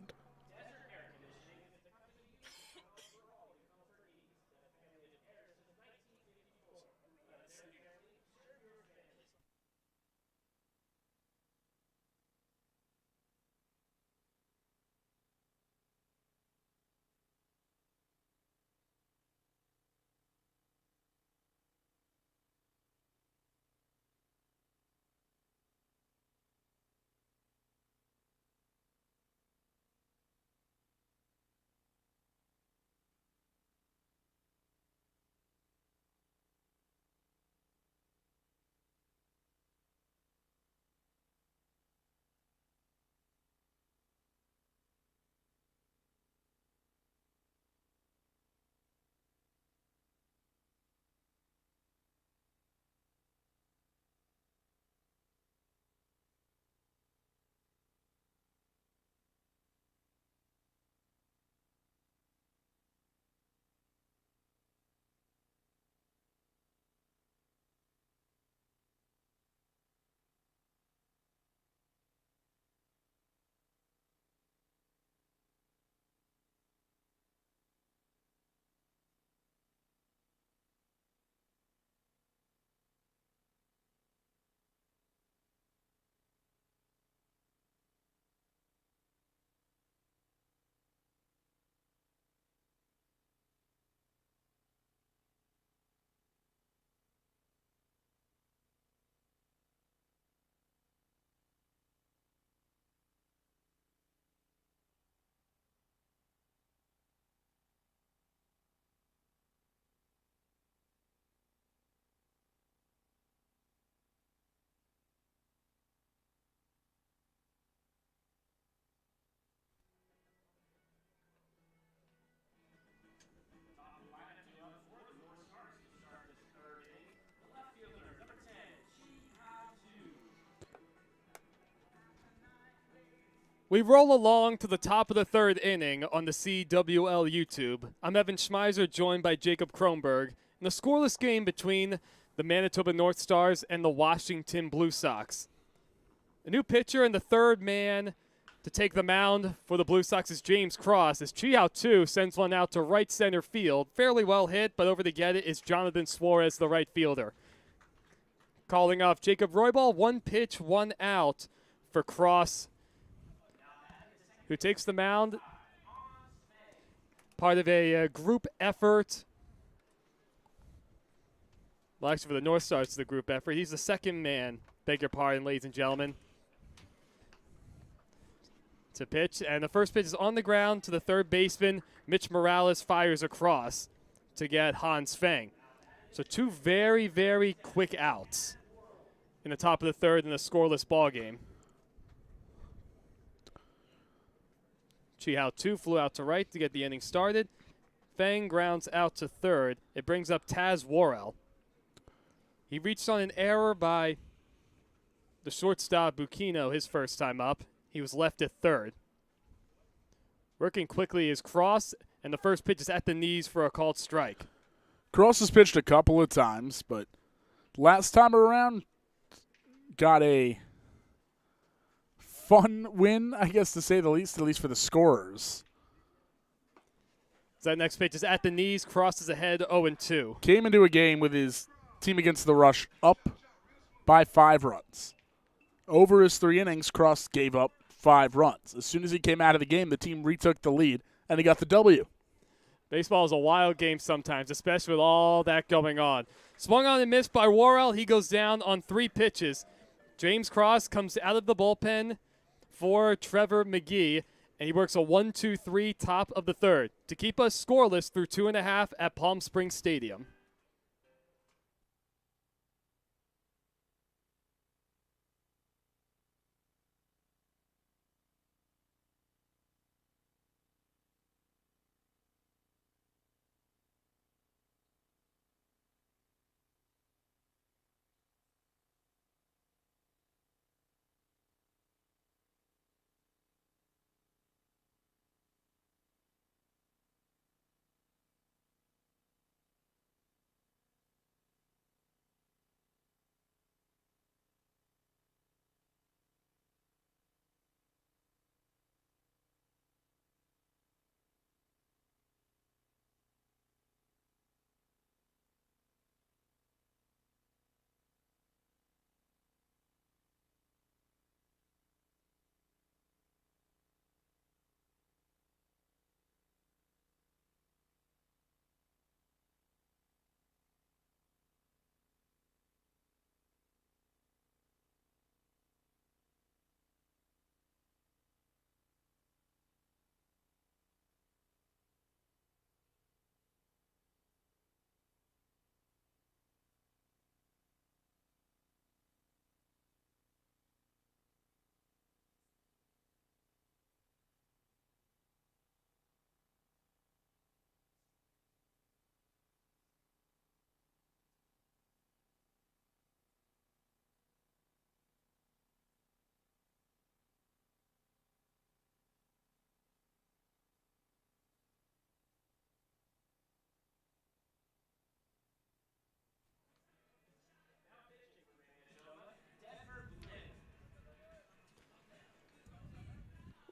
We roll along to the top of the third inning on the CWL YouTube. I'm Evan Schmeiser, joined by Jacob Kronberg, in the scoreless game between the Manitoba Northstars and the Washington Bluesox. A new pitcher and the third man to take the mound for the Bluesox is James Cross, as Chi-Hao-Tu sends one out to right center field. Fairly well hit, but over to get it is Jonathan Suarez, the right fielder. Calling off Jacob Roybal, 1 pitch, 1 out for Cross, who takes the mound. Part of a group effort. Well, actually, for the Northstars, it's the group effort. He's the second man, beg your pardon, ladies and gentlemen, to pitch. And the first pitch is on the ground to the third baseman. Mitch Morales fires across to get Hans Feng. So 2 very, very quick outs in the top of the third in a scoreless ball game. Chi-Hao-Tu flew out to right to get the inning started. Feng grounds out to third. It brings up Taz Worrell. He reached on an error by the shortstop Bukino his first time up. He was left at third. Working quickly is Cross, and the first pitch is at the knees for a called strike. Cross has pitched a couple of times, but last time around got a fun win, I guess to say the least, at least for the scorers. So that next pitch is at the knees. Cross is ahead 0-2. Came into a game with his team against the Rush up by 5 runs. Over his 3 innings, Cross gave up 5 runs. As soon as he came out of the game, the team retook the lead, and he got the W. Baseball is a wild game sometimes, especially with all that going on. Swung on and missed by Worrell. He goes down on 3 pitches. James Cross comes out of the bullpen for Trevor McGee, and he works a 1-2-3 top of the third to keep us scoreless through 2.5 at Palm Springs Stadium.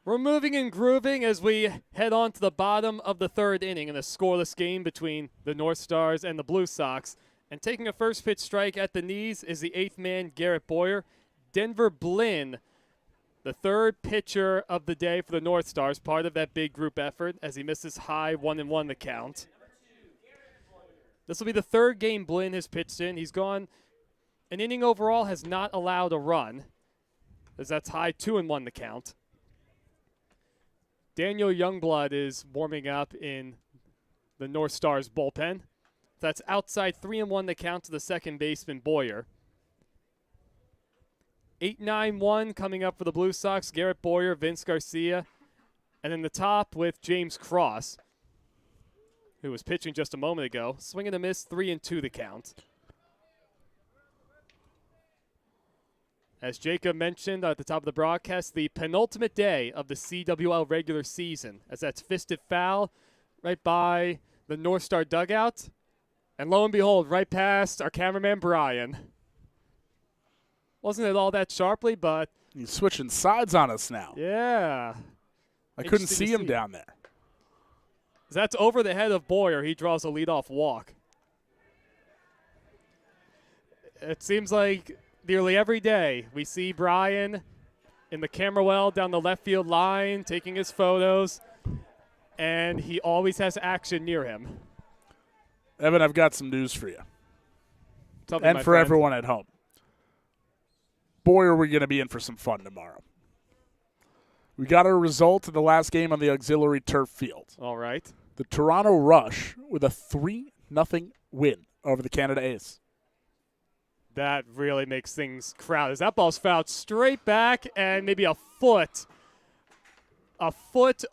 We're moving and grooving as we head on to the bottom of the third inning in a scoreless game between the Northstars and the Bluesox. And taking a first pitch strike at the knees is the 8th man, Garrett Boyer. Denver Blinn, the third pitcher of the day for the Northstars, part of that big group effort as he misses high 1-1 the count. This will be the third game Blinn has pitched in. He's gone an inning overall, has not allowed a run, as that's high 2-1 the count. Daniel Youngblood is warming up in the Northstars bullpen. That's outside 3-1 the count to the second baseman, Boyer. 8-9-1 coming up for the Bluesox, Garrett Boyer, Vince Garcia. And then the top with James Cross, who was pitching just a moment ago. Swing and a miss, 3-2 the count. As Jacob mentioned at the top of the broadcast, the penultimate day of the CWL regular season, as that's fisted foul right by the Northstar dugout. And lo and behold, right past our cameraman, Brian. Wasn't it all that sharply, but... He's switching sides on us now. Yeah. I couldn't see him down there. That's over the head of Boyer. He draws a leadoff walk. It seems like nearly every day we see Brian in the camera well down the left field line taking his photos, and he always has action near him. Evan, I've got some news for you. And for everyone at home. Boy, are we going to be in for some fun tomorrow. We got a result in the last game on the auxiliary turf field. All right. The Toronto Rush with a 3-0 win over the Canada Ace. That really makes things crowded. As that ball's fouled straight back and maybe a foot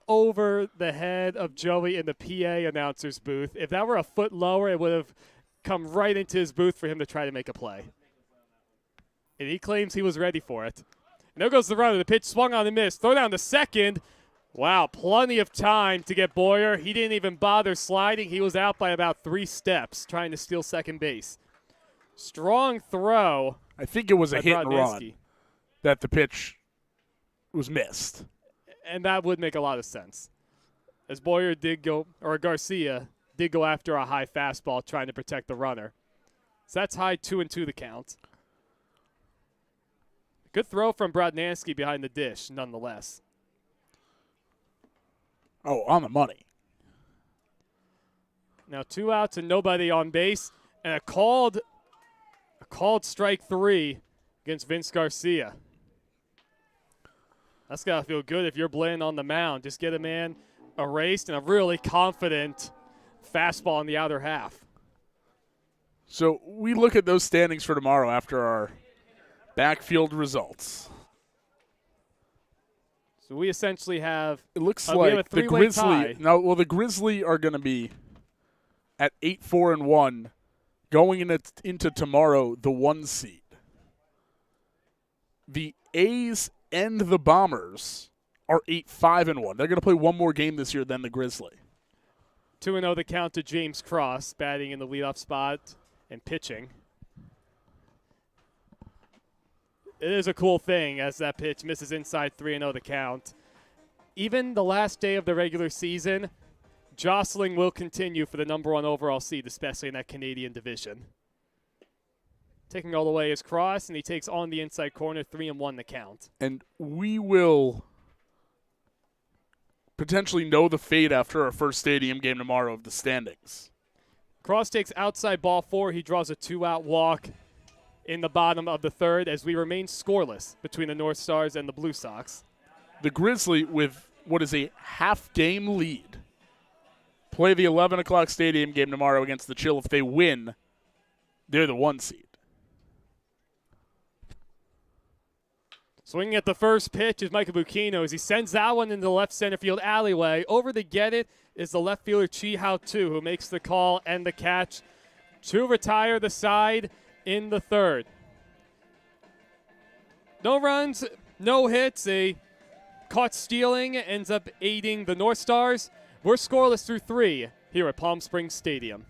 over the head of Joey in the PA announcer's booth. If that were a foot lower, it would have come right into his booth for him to try to make a play. And he claims he was ready for it. And there goes the runner. The pitch swung on and missed. Throw down to second. Wow, plenty of time to get Boyer. He didn't even bother sliding. He was out by about 3 steps trying to steal second base. Strong throw. I think it was a hit and Brodnansky. run that the pitch was missed. And that would make a lot of sense. As Boyer did go, or Garcia did go after a high fastball trying to protect the runner. So that's high 2-2 the count. Good throw from Brodnansky behind the dish, nonetheless. Oh, on the money. Now 2 outs and nobody on base, and a called strike 3 against Vince Garcia. That's got to feel good if you're Blinn on the mound. Just get a man erased and a really confident fastball in the outer half. So we look at those standings for tomorrow after our backfield results. So we essentially have it looks we like have a the three-way Grizzly. tie. No, well, the Grizzly are going to be at 8-4-1, going into tomorrow the 1 seed. The A's and the Bombers are 8-5-1. They're going to play one more game this year than the Grizzly. 2-0 the count to James Cross, batting in the leadoff spot and pitching. It is a cool thing as that pitch misses inside 3-0 the count. Even the last day of the regular season, jostling will continue for the number 1 overall seed, especially in that Canadian division. Taking all the way is Cross, and he takes on the inside corner, 3-1 the count. And we will potentially know the fate after our first stadium game tomorrow of the standings. Cross takes outside ball 4. He draws a 2-out walk in the bottom of the 3rd as we remain scoreless between the Northstars and the Bluesox. The Grizzly, with what is a half-game lead, play the 11 o'clock stadium game tomorrow against the Chill. If they win, they're the 1 seed. Swinging at the first pitch is Micah Bucchino as he sends that one into the left center field alleyway. Over to get it is the left fielder Chi Hao Tu, who makes the call and the catch to retire the side in the 3rd. No runs, no hits. A caught stealing ends up aiding the Northstars. We're scoreless through 3 here at Palm Springs Stadium.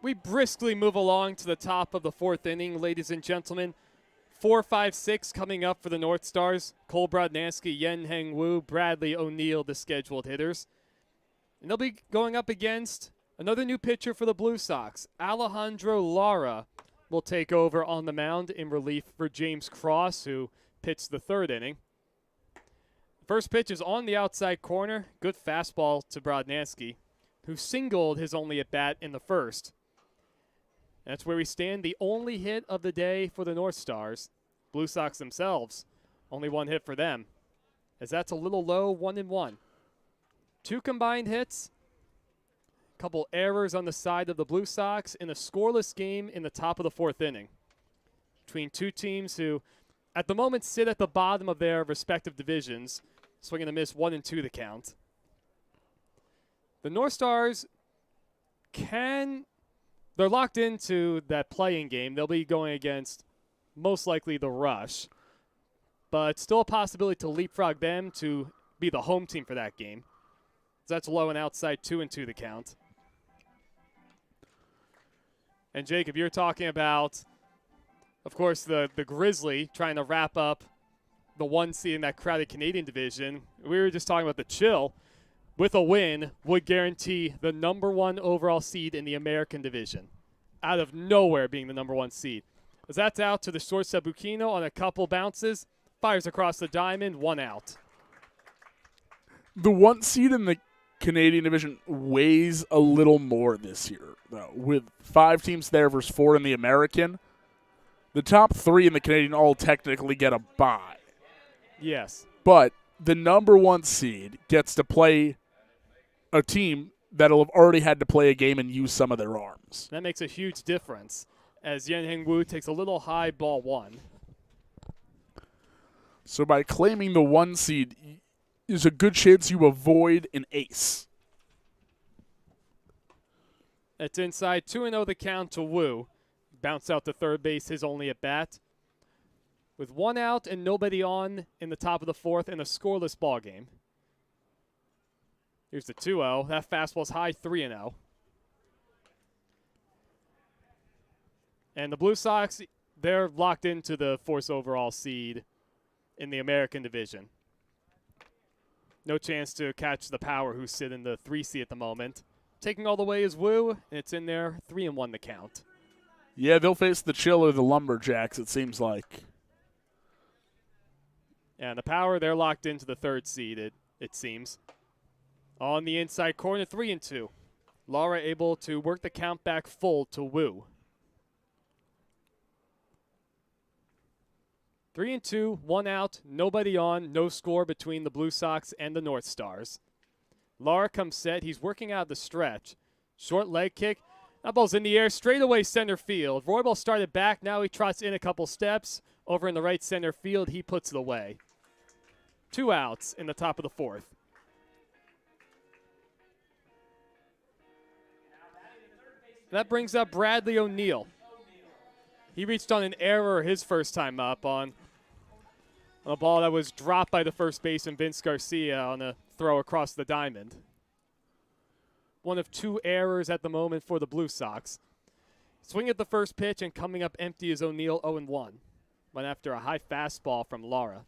We briskly move along to the top of the 4th inning, ladies and gentlemen. 4, 5, 6 coming up for the Northstars. Cole Brodnansky, Yen Heng Woo, Bradley O'Neill, the scheduled hitters. And they'll be going up against another new pitcher for the Bluesox. Alejandro Lara will take over on the mound in relief for James Cross, who pitched the 3rd inning. First pitch is on the outside corner. Good fastball to Brodnansky, who singled his only at-bat in the 1st. That's where we stand. The only hit of the day for the Northstars. Bluesox themselves, only 1 hit for them, as that's a little low, 1-1. 2 combined hits, a couple errors on the side of the Bluesox in a scoreless game in the top of the 4th inning between 2 teams who, at the moment, sit at the bottom of their respective divisions, swinging a miss, 1-2 the count. The Northstars they're locked into that playing game. They'll be going against most likely the Rush, but still a possibility to leapfrog them to be the home team for that game. So that's low and outside, 2-2 the count. And Jacob, you're talking about, of course, the Grizzly trying to wrap up the 1 seed in that crowded Canadian division. We were just talking about the Chill. With a win, would guarantee the number 1 overall seed in the American division. Out of nowhere being the number 1 seed. As that's out to the shortstop Bukino on a couple bounces. Fires across the diamond, 1 out. The 1 seed in the Canadian division weighs a little more this year, though. With 5 teams there versus 4 in the American, the top 3 in the Canadian all technically get a bye. Yes. But the number 1 seed gets to play a team that'll have already had to play a game and use some of their arms. That makes a huge difference as Yen Heng Woo takes a little high, ball 1. So by claiming the 1 seed, there's a good chance you avoid an ace. It's inside, 2-0 the count to Woo. Bounce out to third base, his only at bat. With 1 out and nobody on in the top of the 4th in a scoreless ball game. Here's the 2-0. That fastball's high, 3-0. And the Bluesox, they're locked into the 4th overall seed in the American division. No chance to catch the Power, who sit in the 3 seed at the moment. Taking all the way is Woo, and it's in there, 3-1 the count. Yeah, they'll face the Chill or the Lumberjacks, it seems like. And the Power, they're locked into the 3rd seed, it seems. On the inside corner, 3-2. Lara able to work the count back full to Woo. 3-2, 1 out, nobody on, no score between the Bluesox and the Northstars. Lara comes set. He's working out of the stretch. Short leg kick. That ball's in the air, straight away center field. Roybal started back. Now he trots in a couple steps. Over in the right center field, he puts it away. 2 outs in the top of the 4th. That brings up Bradley O'Neill. He reached on an error his first time up on a ball that was dropped by the first baseman, Vince Garcia, on a throw across the diamond. One of 2 errors at the moment for the Bluesox. Swing at the first pitch and coming up empty is O'Neill, 0-1. Went after a high fastball from Lara.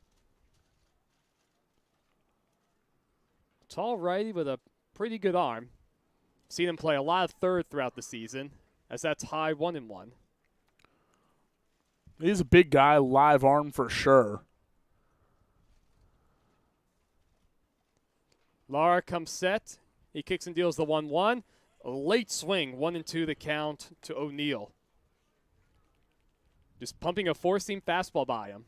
Tall righty with a pretty good arm. Seen him play a lot of third throughout the season, as that's high, 1-1. He's a big guy, live arm for sure. Lara comes set. He kicks and deals the 1-1. A late swing, 1-2 the count to O'Neill. Just pumping a 4-seam fastball by him.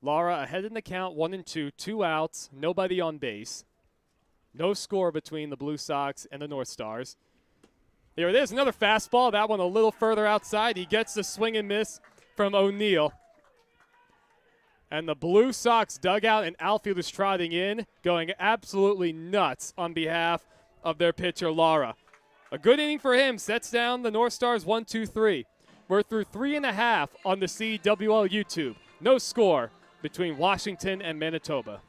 Lara ahead in the count, 1-2, 2 outs, nobody on base. No score between the Bluesox and the Northstars. Here it is, another fastball. That one a little further outside. He gets the swing and miss from O'Neill. And the Bluesox dugout and outfielders trotting in, going absolutely nuts on behalf of their pitcher, Lara. A good inning for him. Sets down the Northstars 1-2-3. We're through 3.5 on the CWL YouTube. No score between Washington and Manitoba.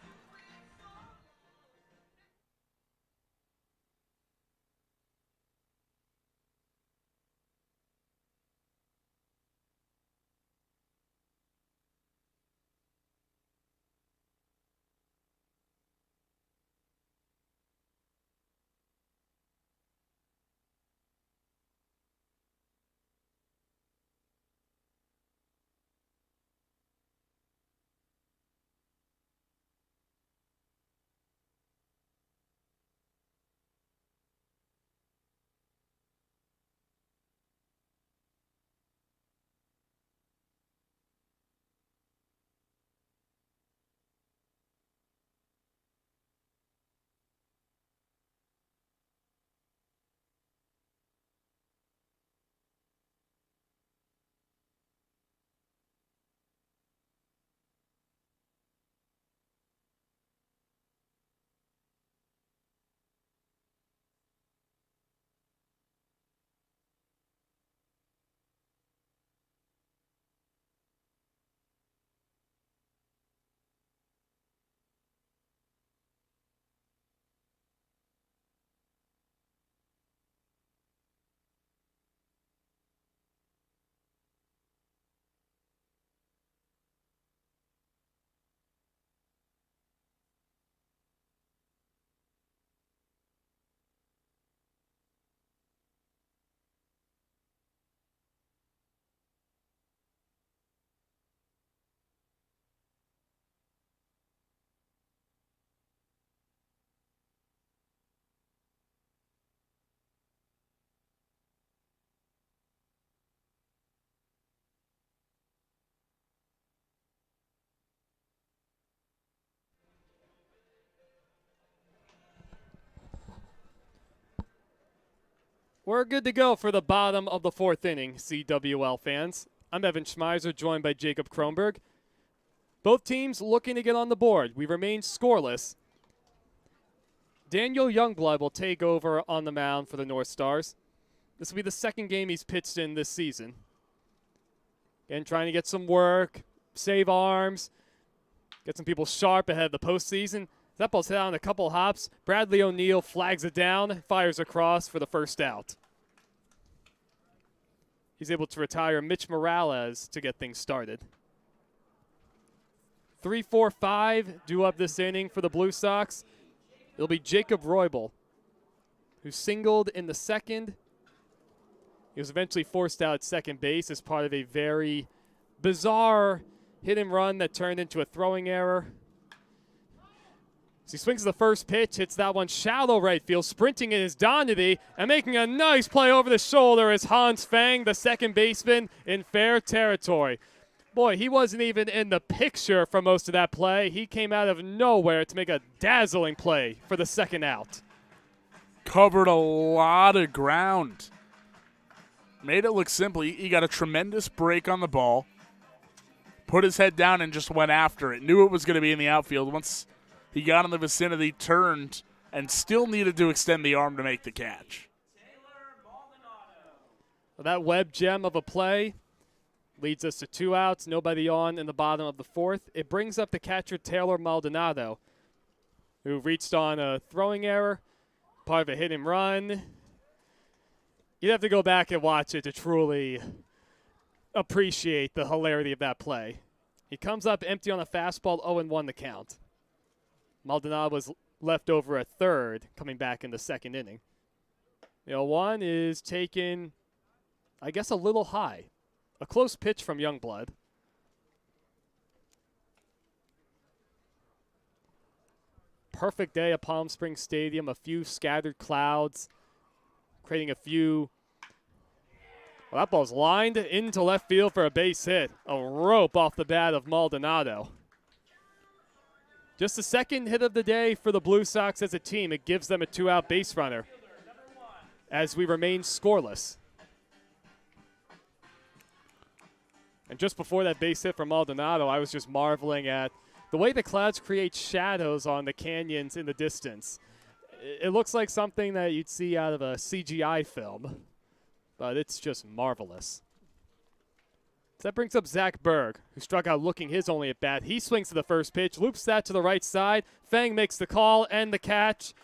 We're good to go for the bottom of the fourth inning, CWL fans. I'm Evan Schmeiser, joined by Jacob Kronberg. Both teams looking to get on the board. We remain scoreless. Daniel Youngblood will take over on the mound for the Northstars. This will be the second game he's pitched in this season. Again, trying to get some work, save arms, get some people sharp ahead of the postseason. That ball's hit on a couple hops. Bradley O'Neill flags it down, fires across for the first out. He's able to retire Mitch Morales to get things started. 3-4-5 due up this inning for the Bluesox. It'll be Jacob Roybal, who singled in the second. He was eventually forced out at second base as part of a very bizarre hit and run that turned into a throwing error. So he swings the first pitch, hits that one shallow right field, sprinting in his Donity, and making a nice play over the shoulder is Hans Fang, the second baseman, in fair territory. Boy, he wasn't even in the picture for most of that play. He came out of nowhere to make a dazzling play for the second out. Covered a lot of ground. Made it look simple. He got a tremendous break on the ball, put his head down and just went after it. Knew it was going to be in the outfield. Once he got in the vicinity, turned, and still needed to extend the arm to make the catch. Well, that web gem of a play leads us to 2 outs, nobody on in the bottom of the fourth. It brings up the catcher Taylor Maldonado, who reached on a throwing error, part of a hit and run. You'd have to go back and watch it to truly appreciate the hilarity of that play. He comes up empty on a fastball, 0-1 the count. Maldonado was left over at third, coming back in the second inning. The 0-1 is taken, I guess, a little high. A close pitch from Youngblood. Perfect day at Palm Springs Stadium. A few scattered clouds, creating a few. Well, that ball's lined into left field for a base hit. A rope off the bat of Maldonado. Just the second hit of the day for the Bluesox as a team. It gives them a 2-out base runner as we remain scoreless. And just before that base hit from Maldonado, I was just marveling at the way the clouds create shadows on the canyons in the distance. It looks like something that you'd see out of a CGI film, but it's just marvelous. So that brings up Zach Berg, who struck out looking his only at bat. He swings to the first pitch, loops that to the right side. Fang makes the call and the catch.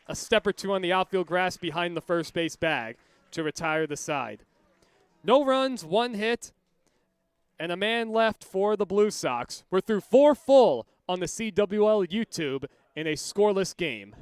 A step or two on the outfield grass behind the first base bag to retire the side. No runs, 1 hit, and a man left for the Bluesox. We're through 4 full on the CWL YouTube in a scoreless game.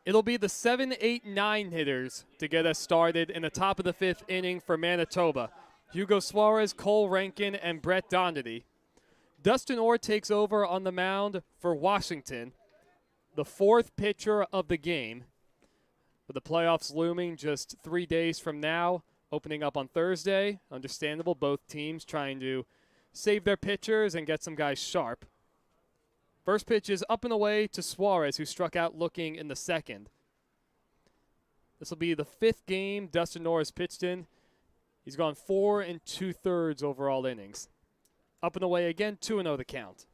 It'll be the 7, 8, 9 hitters to get us started in the top of the 5th inning for Manitoba. Hugo Suarez, Cole Rankin, and Brett Donaty. Dustin Orr takes over on the mound for Washington, the 4th pitcher of the game. With the playoffs looming just 3 days from now, opening up on Thursday. Understandable, both teams trying to save their pitchers and get some guys sharp. First pitch is up and away to Suarez, who struck out looking in the 2nd. This will be the 5th game Dustin Orr has pitched in. He's gone 4 2/3 overall innings. Up and away again, 2-0 the count.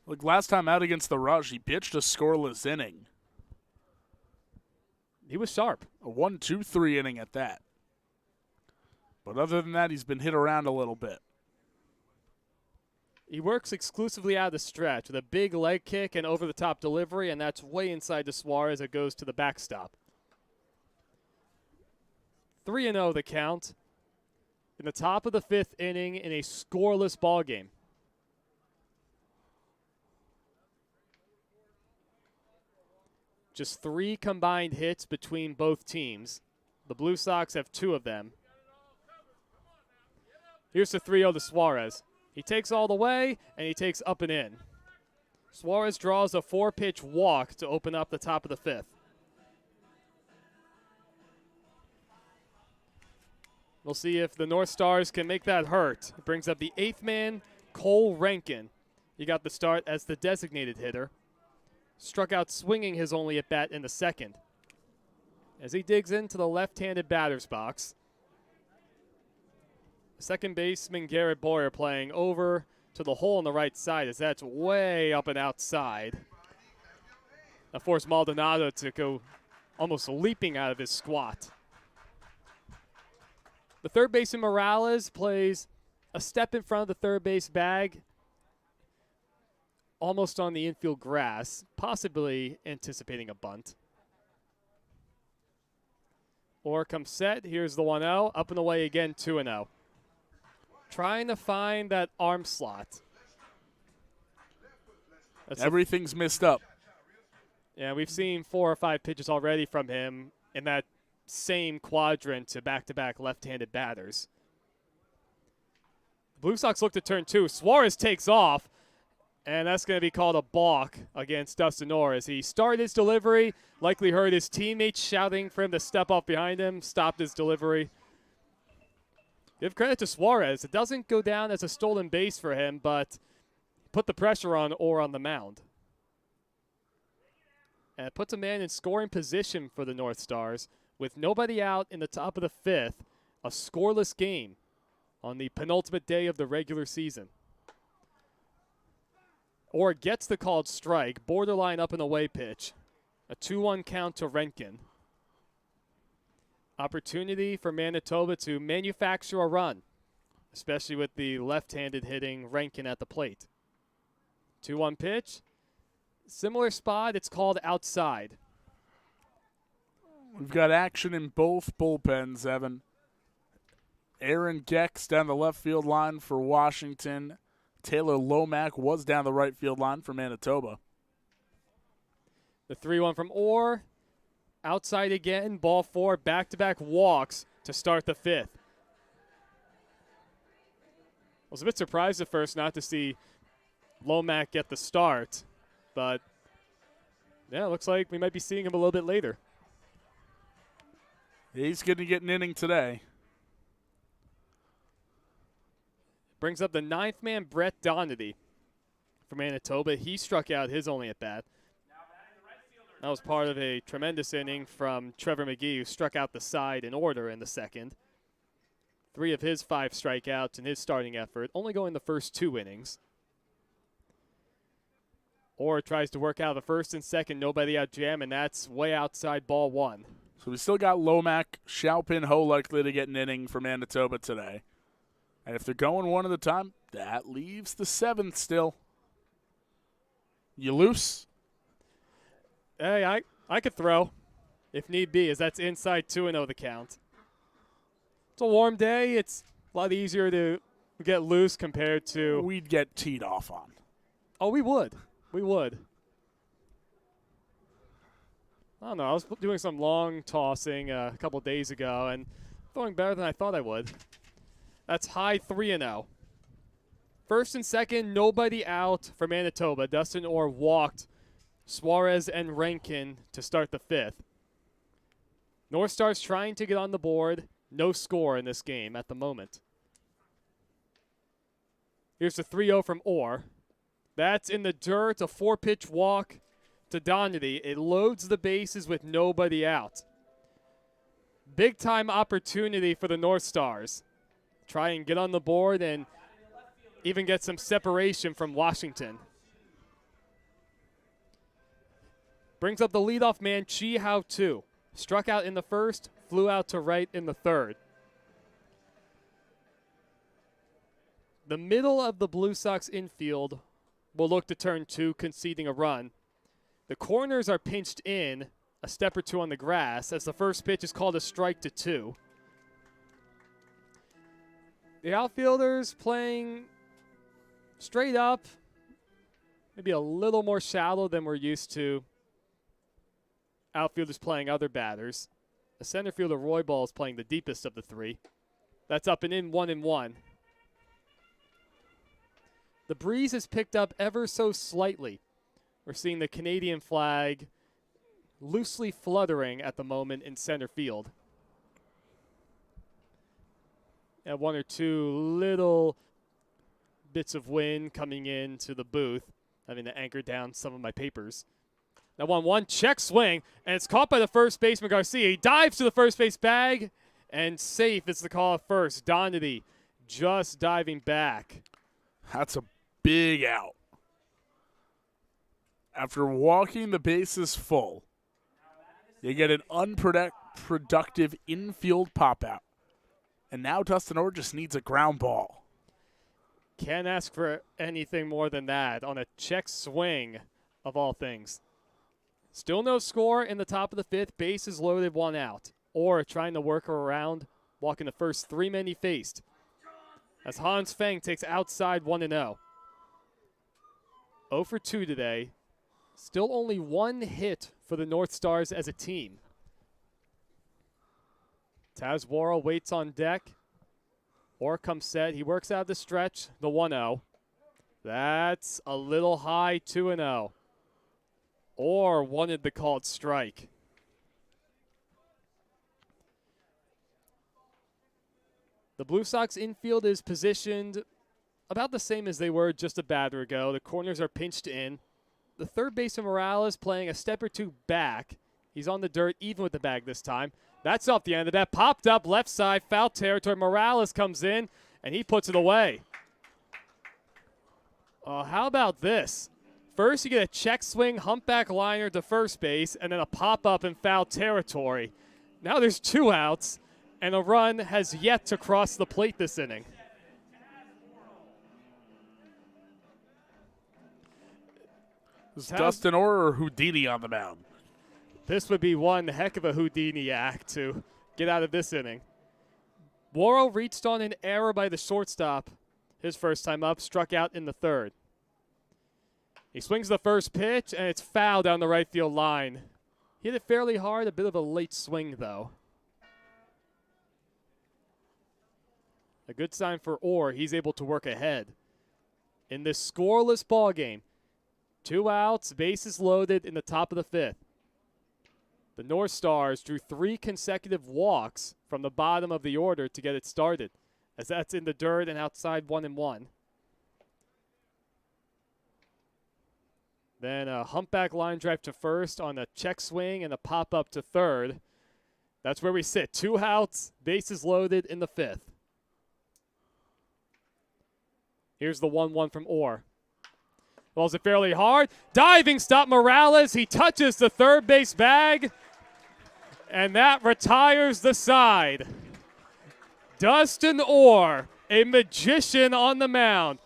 Look, last time out against the Rush, he pitched a scoreless inning. He was sharp. A 1-2-3 inning at that. But other than that, he's been hit around a little bit. He works exclusively out of the stretch with a big leg kick and over-the-top delivery, and that's way inside to Suarez. It goes to the backstop. 3-0 the count in the top of the 5th inning in a scoreless ball game. Just 3 combined hits between both teams. The Blue Sox have 2 of them. Here's the 3-0 to Suarez. He takes all the way, and he takes up and in. Suarez draws a 4-pitch walk to open up the top of the 5th. We'll see if the Northstars can make that hurt. It brings up the 8th man, Cole Rankin. He got the start as the designated hitter. Struck out swinging his only at-bat in the 2nd. As he digs into the left-handed batter's box. Second baseman Garrett Boyer playing over to the hole on the right side as that's way up and outside. That forced Maldonado to go almost leaping out of his squat. The third baseman Morales plays a step in front of the third base bag, almost on the infield grass, possibly anticipating a bunt. Or comes set. Here's the 1-0. Up and away again, 2-0. Trying to find that arm slot. Everything's missed up. Yeah, we've seen 4 or 5 pitches already from him in that same quadrant to back-to-back left-handed batters. Blue Sox look to turn 2. Suarez takes off, and that's going to be called a balk against Dustin Orr as he started his delivery, likely heard his teammates shouting for him to step off behind him, stopped his delivery. Give credit to Suarez. It doesn't go down as a stolen base for him, but put the pressure on Orr on the mound. And it puts a man in scoring position for the Northstars with nobody out in the top of the 5th, a scoreless game on the penultimate day of the regular season. Orr gets the called strike, borderline up and away pitch. A 2-1 count to Rankin. Opportunity for Manitoba to manufacture a run, especially with the left-handed hitting Rankin at the plate. 2-1 pitch. Similar spot, it's called outside. We've got action in both bullpens, Evan. Aaron Gex down the left field line for Washington. Taylor Lomack was down the right field line for Manitoba. The 3-1 from Orr. Outside again, ball 4, back-to-back walks to start the 5th. I was a bit surprised at first not to see Lomack get the start, but yeah, it looks like we might be seeing him a little bit later. He's going to get an inning today. Brings up the 9th man, Brett Donaty for Manitoba. He struck out his only at-bat. That was part of a tremendous inning from Trevor McGee, who struck out the side in order in the 2nd. 3 of his 5 strikeouts in his starting effort, only going the first 2 innings. Orr tries to work out the 1st and 2nd, nobody out jam, and that's way outside ball 1. So we still got Lomack, Xiaopin Ho likely to get an inning for Manitoba today. And if they're going one at a time, that leaves the 7th still. You loose? Hey, I could throw if need be, as that's inside 2-0 the count. It's a warm day. It's a lot easier to get loose compared to... We'd get teed off on. Oh, we would. We would. I don't know. I was doing some long tossing a couple days ago and throwing better than I thought I would. That's high 3-0. First and second, nobody out for Manitoba. Dustin Orr walked Suarez and Rankin to start the fifth. Northstars trying to get on the board. No score in this game at the moment. Here's the 3-0 from Orr. That's in the dirt, a 4-pitch walk to Donity. It loads the bases with nobody out. Big time opportunity for the Northstars. Try and get on the board and even get some separation from Washington. Brings up the leadoff man, Chi Hao Tu. Struck out in the first, flew out to right in the third. The middle of the Bluesox infield will look to turn two, conceding a run. The corners are pinched in a step or two on the grass as the first pitch is called a strike to 2. The outfielders playing straight up, maybe a little more shallow than we're used to. Outfielders playing other batters. The center fielder, Roy Ball, is playing the deepest of the three. That's up and in, 1-1. The breeze has picked up ever so slightly. We're seeing the Canadian flag loosely fluttering at the moment in center field. And one or two little bits of wind coming into the booth, having to anchor down some of my papers. Now 1-1, check swing, and it's caught by the first baseman Garcia. He dives to the first base bag, and safe is the call at first. Donity just diving back. That's a big out. After walking the bases full, you get an unproductive infield pop-out. And now Dustin Orr just needs a ground ball. Can't ask for anything more than that on a check swing of all things. Still no score in the top of the fifth. Bases loaded, 1 out. Orr trying to work around, walking the first 3 men he faced. As Hans Feng takes outside 1-0. 0 for 2 today. Still only 1 hit for the Northstars as a team. Taz Worrell waits on deck. Orr comes set. He works out the stretch, the 1-0. That's a little high, 2-0. Orr wanted the called strike. The Blue Sox infield is positioned about the same as they were just a batter ago. The corners are pinched in. The third baseman Morales playing a step or two back. He's on the dirt even with the bag this time. That's off the end of that. Popped up left side, foul territory. Morales comes in, and he puts it away. How about this? First, you get a check swing, humpback liner to first base, and then a pop-up in foul territory. Now there's 2 outs, and a run has yet to cross the plate this inning. Is Dustin Orr or Houdini on the mound? This would be one heck of a Houdini act to get out of this inning. Worrell reached on an error by the shortstop. His first time up, struck out in the third. He swings the first pitch, and it's foul down the right field line. Hit it fairly hard, a bit of a late swing, though. A good sign for Orr. He's able to work ahead. In this scoreless ball game, 2 outs, bases loaded in the top of the fifth. The Northstars drew 3 consecutive walks from the bottom of the order to get it started, as that's in the dirt and outside 1-1. Then a humpback line drive to first on a check swing and a pop-up to third. That's where we sit. 2 outs, bases loaded in the fifth. Here's the 1-1 from Orr. Balls it fairly hard. Diving stop Morales. He touches the third base bag. And that retires the side. Dustin Orr, a magician on the mound,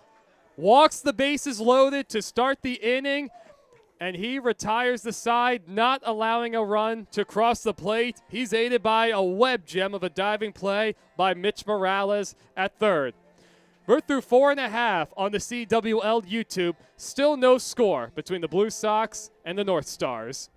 walks the bases loaded to start the inning, and he retires the side, not allowing a run to cross the plate. He's aided by a web gem of a diving play by Mitch Morales at third. We're through 4.5 on the CWL YouTube. Still no score between the Blue Sox and the Northstars.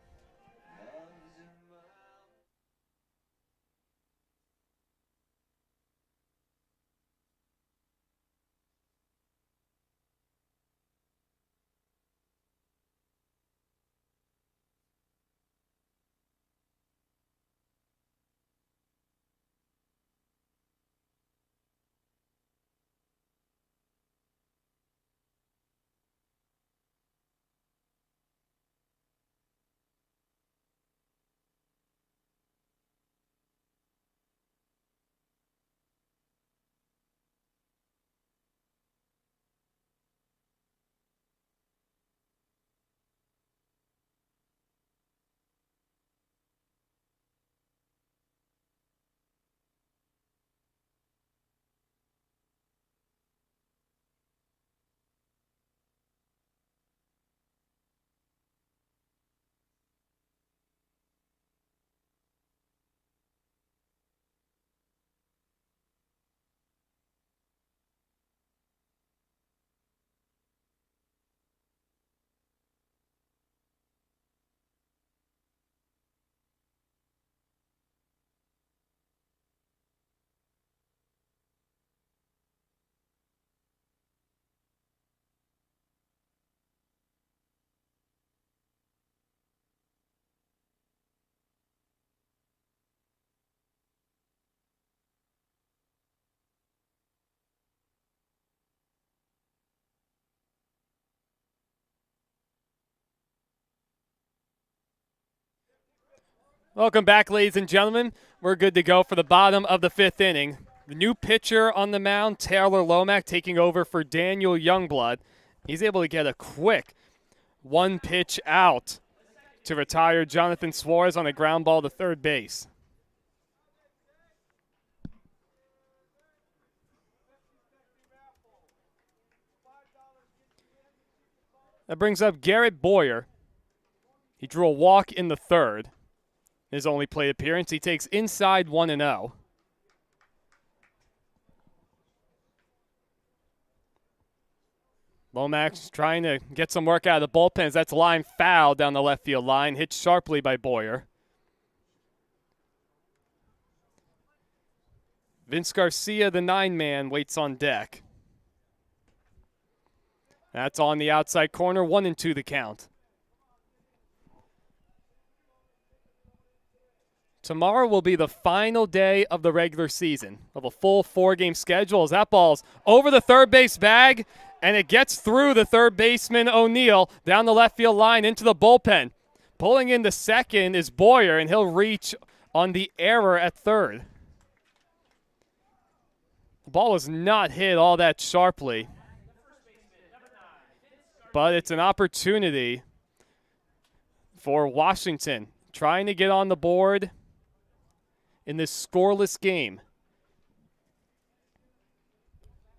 Welcome back, ladies and gentlemen. We're good to go for the bottom of the 5th inning. The new pitcher on the mound, Taylor Lomack, taking over for Daniel Youngblood. He's able to get a quick one pitch out to retire Jonathan Suarez on a ground ball to third base. That brings up Garrett Boyer. He drew a walk in the third. His only plate appearance. He takes inside 1-0. Lomax trying to get some work out of the bullpen as that's line foul down the left field line, hit sharply by Boyer. Vince Garcia, the 9-man, waits on deck. That's on the outside corner, 1-2 the count. Tomorrow will be the final day of the regular season of a full 4-game schedule as that ball's over the third base bag, and it gets through the third baseman O'Neill down the left field line into the bullpen. Pulling into second is Boyer, and he'll reach on the error at third. The ball was not hit all that sharply, but it's an opportunity for Washington trying to get on the board in this scoreless game.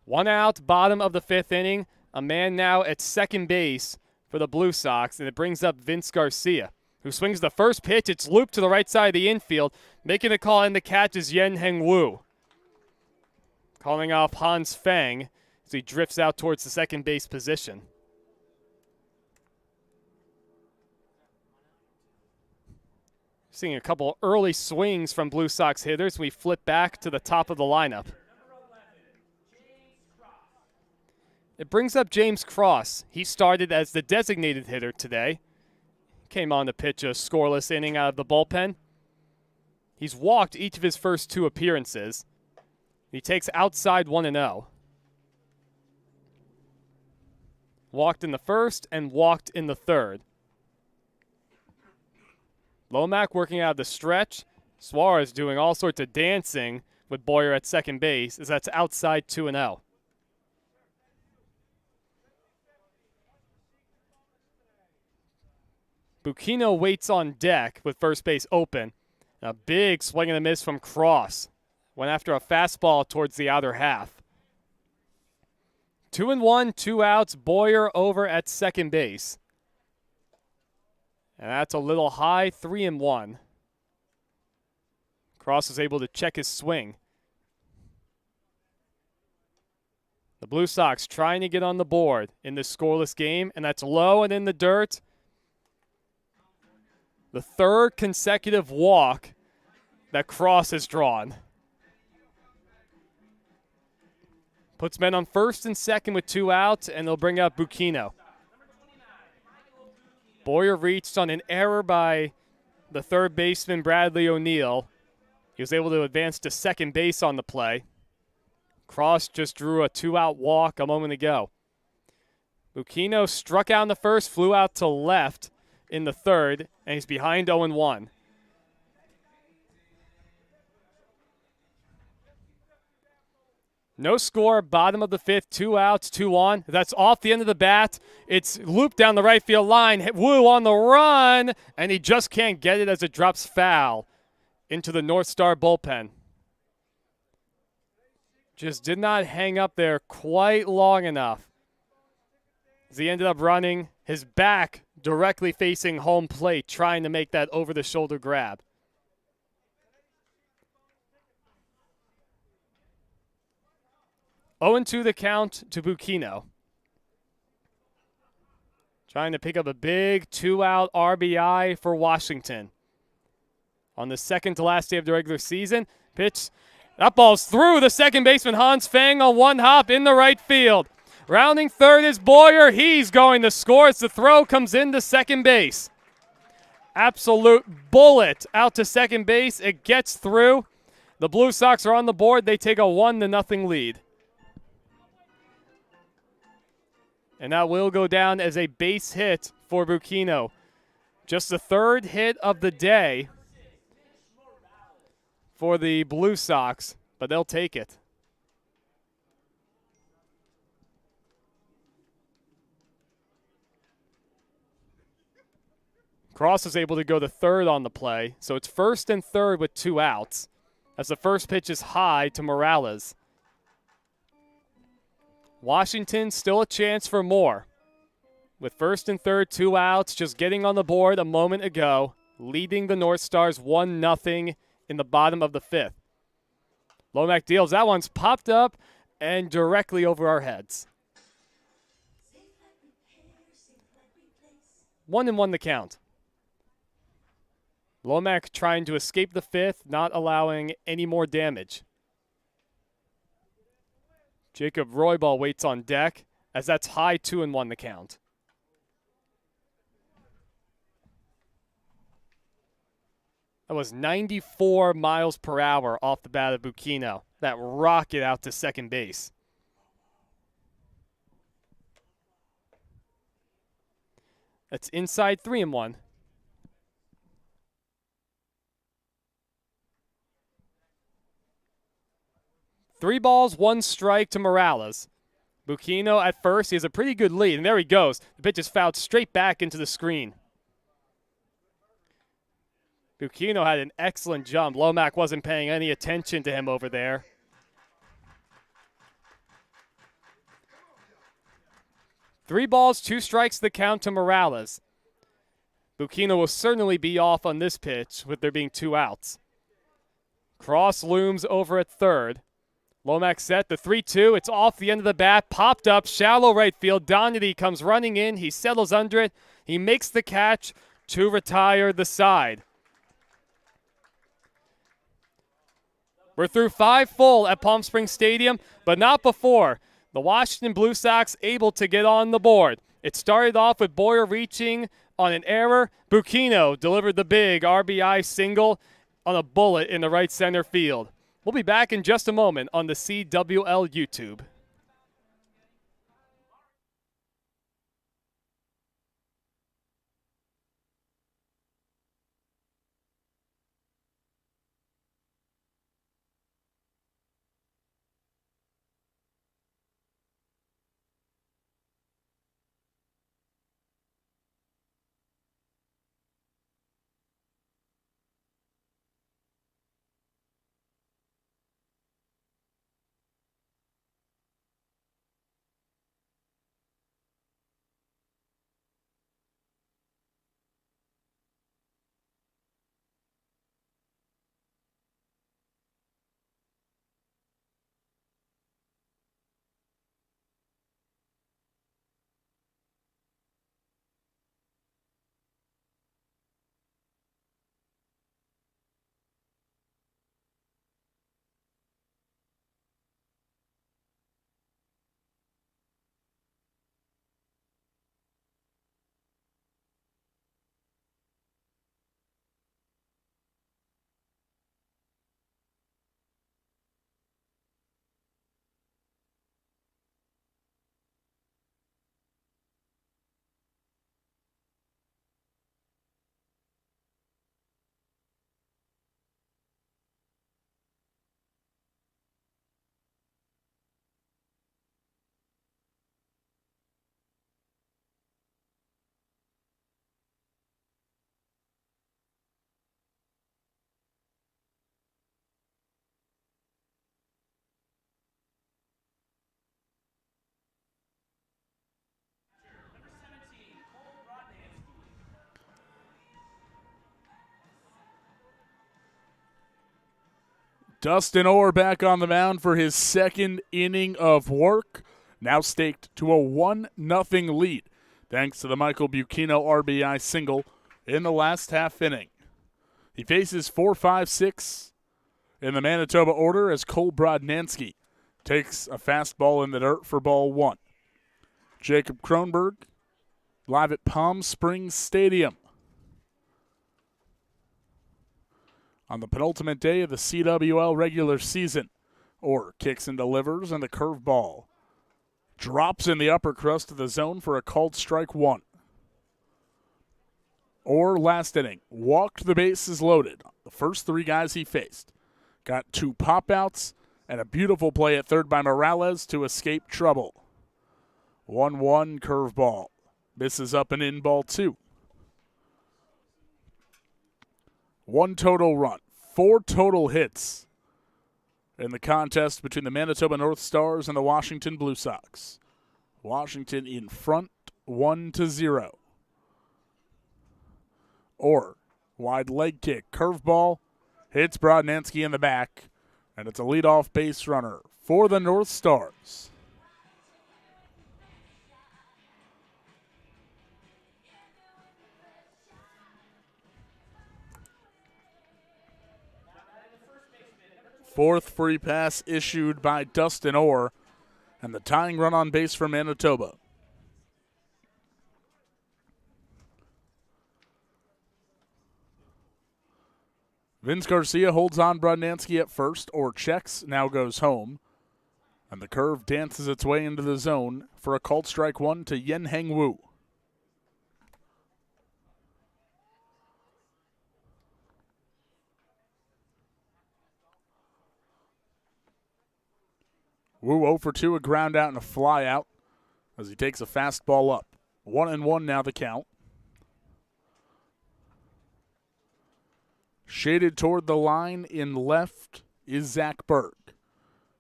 1 out, bottom of the 5th inning. A man now at second base for the Bluesox, and it brings up Vince Garcia, who swings the first pitch. It's looped to the right side of the infield. Making the call, and the catch is Yen-Heng Wu. Calling off Hans Feng as he drifts out towards the second base position. Seeing a couple early swings from Blue Sox hitters. We flip back to the top of the lineup. It brings up James Cross. He started as the designated hitter today. Came on to pitch a scoreless inning out of the bullpen. He's walked each of his first 2 appearances. He takes outside 1-0. Walked in the first and walked in the third. Lomack working out of the stretch. Suarez doing all sorts of dancing with Boyer at second base as that's outside 2-0. Bucchino waits on deck with first base open. A big swing and a miss from Cross. Went after a fastball towards the outer half. 2-1, 2 outs. Boyer over at second base. And that's a little high, 3-1. Cross is able to check his swing. The Blue Sox trying to get on the board in this scoreless game, and that's low and in the dirt. The 3rd consecutive walk that Cross has drawn. Puts men on first and second with 2 outs, and they'll bring out Bucchino. Boyer reached on an error by the third baseman, Bradley O'Neill. He was able to advance to second base on the play. Cross just drew a 2-out walk a moment ago. Bucchino struck out in the first, flew out to left in the third, and he's behind 0-1. No score, bottom of the 5th, 2 outs, 2 on. That's off the end of the bat. It's looped down the right field line. Wu on the run, and he just can't get it as it drops foul into the Northstar bullpen. Just did not hang up there quite long enough. As he ended up running his back directly facing home plate, trying to make that over-the-shoulder grab. Oh, 0-2 the count to Bucchino. Trying to pick up a big 2-out RBI for Washington. On the second to last day of the regular season, pitch. That ball's through the second baseman, Hans Feng, on one hop in the right field. Rounding third is Boyer. He's going to score as the throw comes into second base. Absolute bullet out to second base. It gets through. The Blue Sox are on the board. They take a 1-0 lead. And that will go down as a base hit for Bucchino. Just the 3rd hit of the day for the Bluesox, but they'll take it. Cross is able to go to third on the play, so it's first and third with 2 outs, as the first pitch is high to Morales. Washington still a chance for more. With first and third, 2 outs, just getting on the board a moment ago, leading the Northstars 1-0 in the bottom of the 5th. Lomac deals. That one's popped up and directly over our heads. 1-1 the count. Lomac trying to escape the 5th, not allowing any more damage. Jacob Roybal waits on deck, as that's high 2-1 the count. That was 94 miles per hour off the bat of Bucchino. That rocket out to second base. That's inside 3-1. 3 balls, 1 strike to Morales. Bucchino at first, he has a pretty good lead, and there he goes. The pitch is fouled straight back into the screen. Bucchino had an excellent jump. Lomac wasn't paying any attention to him over there. Three balls, 2 strikes the count to Morales. Bucchino will certainly be off on this pitch with there being 2 outs. Cross looms over at third. Lomac set, the 3-2. It's off the end of the bat, popped up, shallow right field. Donity comes running in. He settles under it. He makes the catch to retire the side. We're through 5 full at Palm Springs Stadium, but not before. The Washington Bluesox able to get on the board. It started off with Boyer reaching on an error. Bucchino delivered the big RBI single on a bullet in the right center field. We'll be back in just a moment on the CWL YouTube. Dustin Orr back on the mound for his second inning of work, now staked to a 1-0 lead, thanks to the Michael Bucchino RBI single in the last half inning. He faces 4-5-6 in the Manitoba order as Cole Brodnansky takes a fastball in the dirt for ball 1. Jacob Kronberg live at Palm Springs Stadium on the penultimate day of the CWL regular season. Orr kicks and delivers, and the curveball drops in the upper crust of the zone for a called strike 1. Orr last inning walked the bases loaded, the first 3 guys he faced. Got 2 pop-outs and a beautiful play at third by Morales to escape trouble. 1-1 curveball. Misses up and in, ball 2. 1 total run, 4 total hits in the contest between the Manitoba Northstars and the Washington Bluesox. Washington in front 1-0. Or wide leg kick, curveball, hits Brodnansky in the back, and it's a leadoff base runner for the Northstars. Fourth free pass issued by Dustin Orr, and the tying run on base for Manitoba. Vince Garcia holds on Brodnansky at first. Orr checks, now goes home. And the curve dances its way into the zone for a called strike 1 to Yen-Heng Wu. Wu 0 for 2, a ground out and a fly out as he takes a fastball up. 1-1 now the count. Shaded toward the line in left is Zach Berg.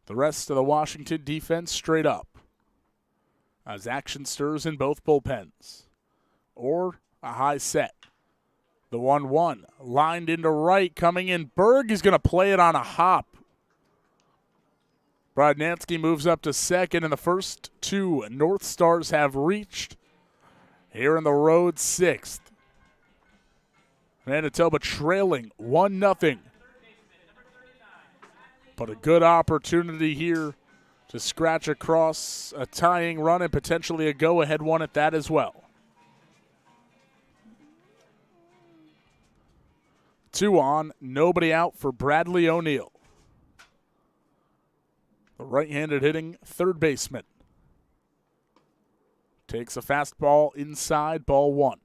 The rest of the Washington defense straight up as action stirs in both bullpens. Or a high set. The 1-1 lined into right, coming in. Berg is going to play it on a hop. Brodnansky moves up to second, and the first 2 Northstars have reached here in the road 6th. Manitoba trailing 1-0. But a good opportunity here to scratch across a tying run and potentially a go-ahead one at that as well. 2 on, nobody out for Bradley O'Neill, the right-handed hitting third baseman. Takes a fastball inside, ball 1.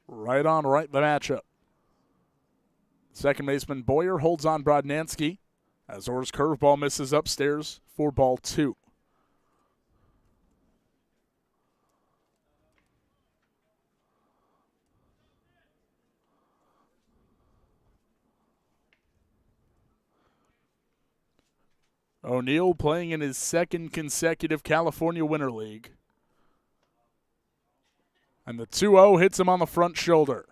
Right on right, the matchup. Second baseman Boyer holds on Brodnansky as Orr's curveball misses upstairs for ball 2. O'Neill playing in his second consecutive California Winter League. And the 2-0 hits him on the front shoulder.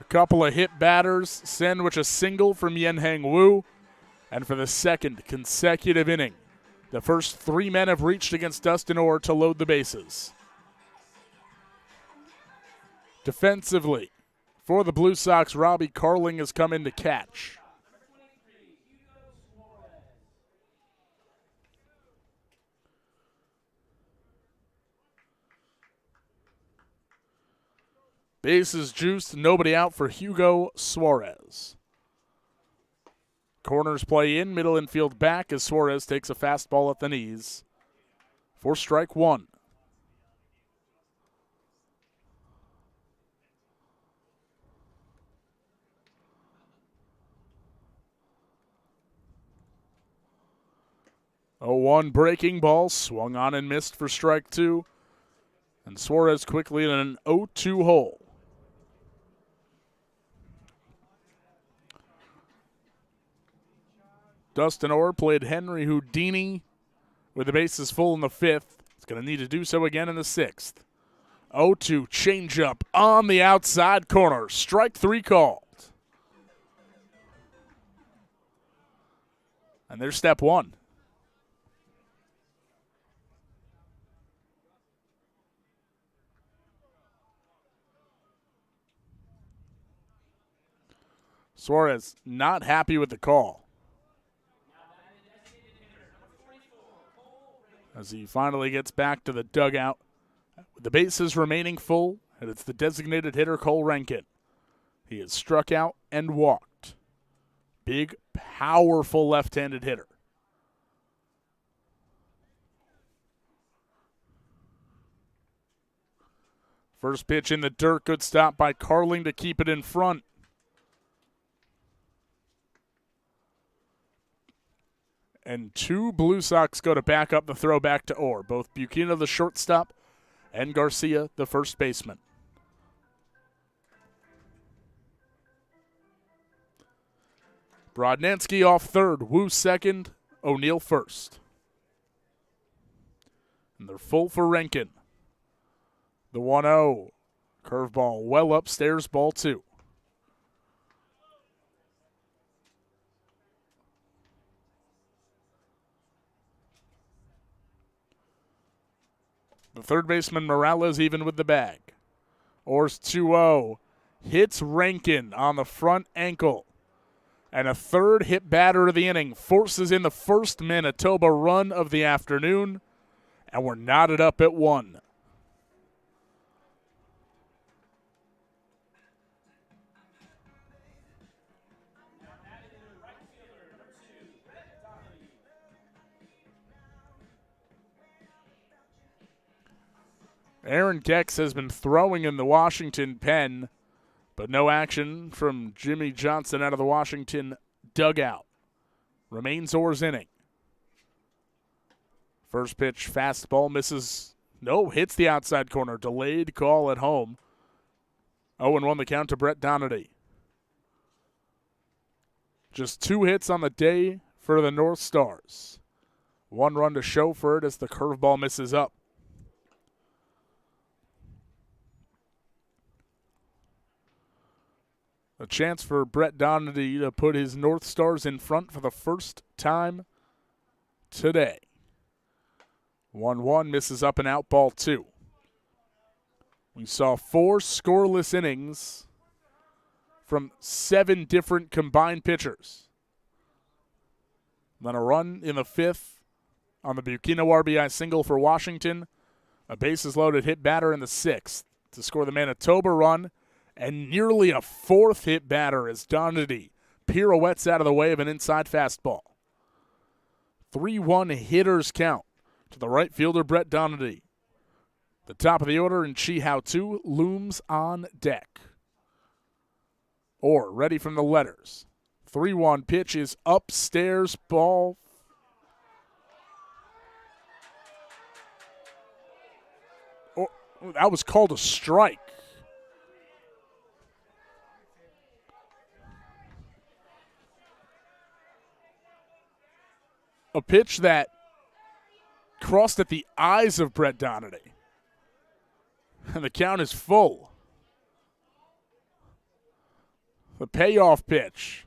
A couple of hit batters sandwich a single from Yen-Heng Wu. And for the second consecutive inning, the first 3 men have reached against Dustin Orr to load the bases. Defensively, for the Bluesox, Robbie Carling has come in to catch. Bases juiced, nobody out for Hugo Suarez. Corners play in, middle infield back as Suarez takes a fastball at the knees for strike 1. A 1 breaking ball, swung on and missed for strike 2. And Suarez quickly in an 0-2 hole. Dustin Orr played Henry Houdini with the bases full in the 5th. He's going to need to do so again in the 6th. 0-2 changeup on the outside corner. Strike 3 called. And there's step 1. Suarez not happy with the call, as he finally gets back to the dugout with the bases remaining full, and it's the designated hitter Cole Rankin. He is struck out and walked. Big, powerful left-handed hitter. First pitch in the dirt. Good stop by Carling to keep it in front. And two Bluesox go to back up the throw back to Orr. Both Buchanan, the shortstop, and Garcia, the first baseman. Brodnansky off third. Wu second. O'Neill first. And they're full for Rankin. The 1-0. Curveball well upstairs, ball 2. The third baseman, Morales, even with the bag. Orr's 2-0. Hits Rankin on the front ankle. And a third hit batter of the inning. Forces in the first Manitoba run of the afternoon. And we're knotted up at 1. Aaron Gex has been throwing in the Washington pen, but no action from Jimmy Johnson out of the Washington dugout. Remains Orr's inning. First pitch, fastball, misses. No, hits the outside corner. Delayed call at home. 0-1 the count to Brett Donady. Just 2 hits on the day for the Northstars. 1 run to show for it as the curveball misses up. A chance for Brett Donady to put his Northstars in front for the first time today. 1-1 misses up and out, ball 2. We saw 4 scoreless innings from 7 different combined pitchers. Then a run in the 5th on the Buchanan RBI single for Washington. A bases loaded hit batter in the 6th to score the Manitoba run. And nearly a 4th hit batter as Donady pirouettes out of the way of an inside fastball. 3-1 hitters count to the right fielder Brett Donady. The top of the order in Chi-Hao 2 looms on deck. Orr ready from the letters. 3-1 pitch is upstairs, ball. Oh, that was called a strike. A pitch that crossed at the eyes of Brett Donady. And the count is full. The payoff pitch.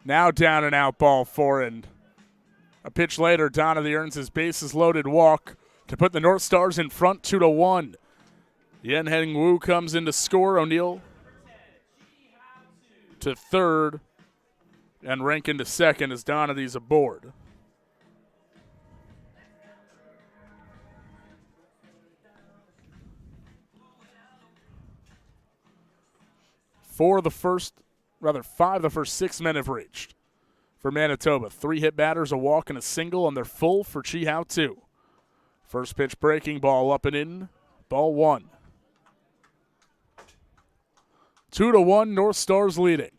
Now down and out, ball 4. And a pitch later, Donady earns his bases loaded walk to put the Northstars in front 2-1. Yen-Heng Wu comes in to score. O'Neill to third. And Rankin to second as Donady's aboard. Five of the first 6 men have reached for Manitoba. 3 hit batters, a walk, and a single, and they're full for Chi-Hao 2. First pitch breaking ball up and in, ball 1. 2-1, Northstars leading.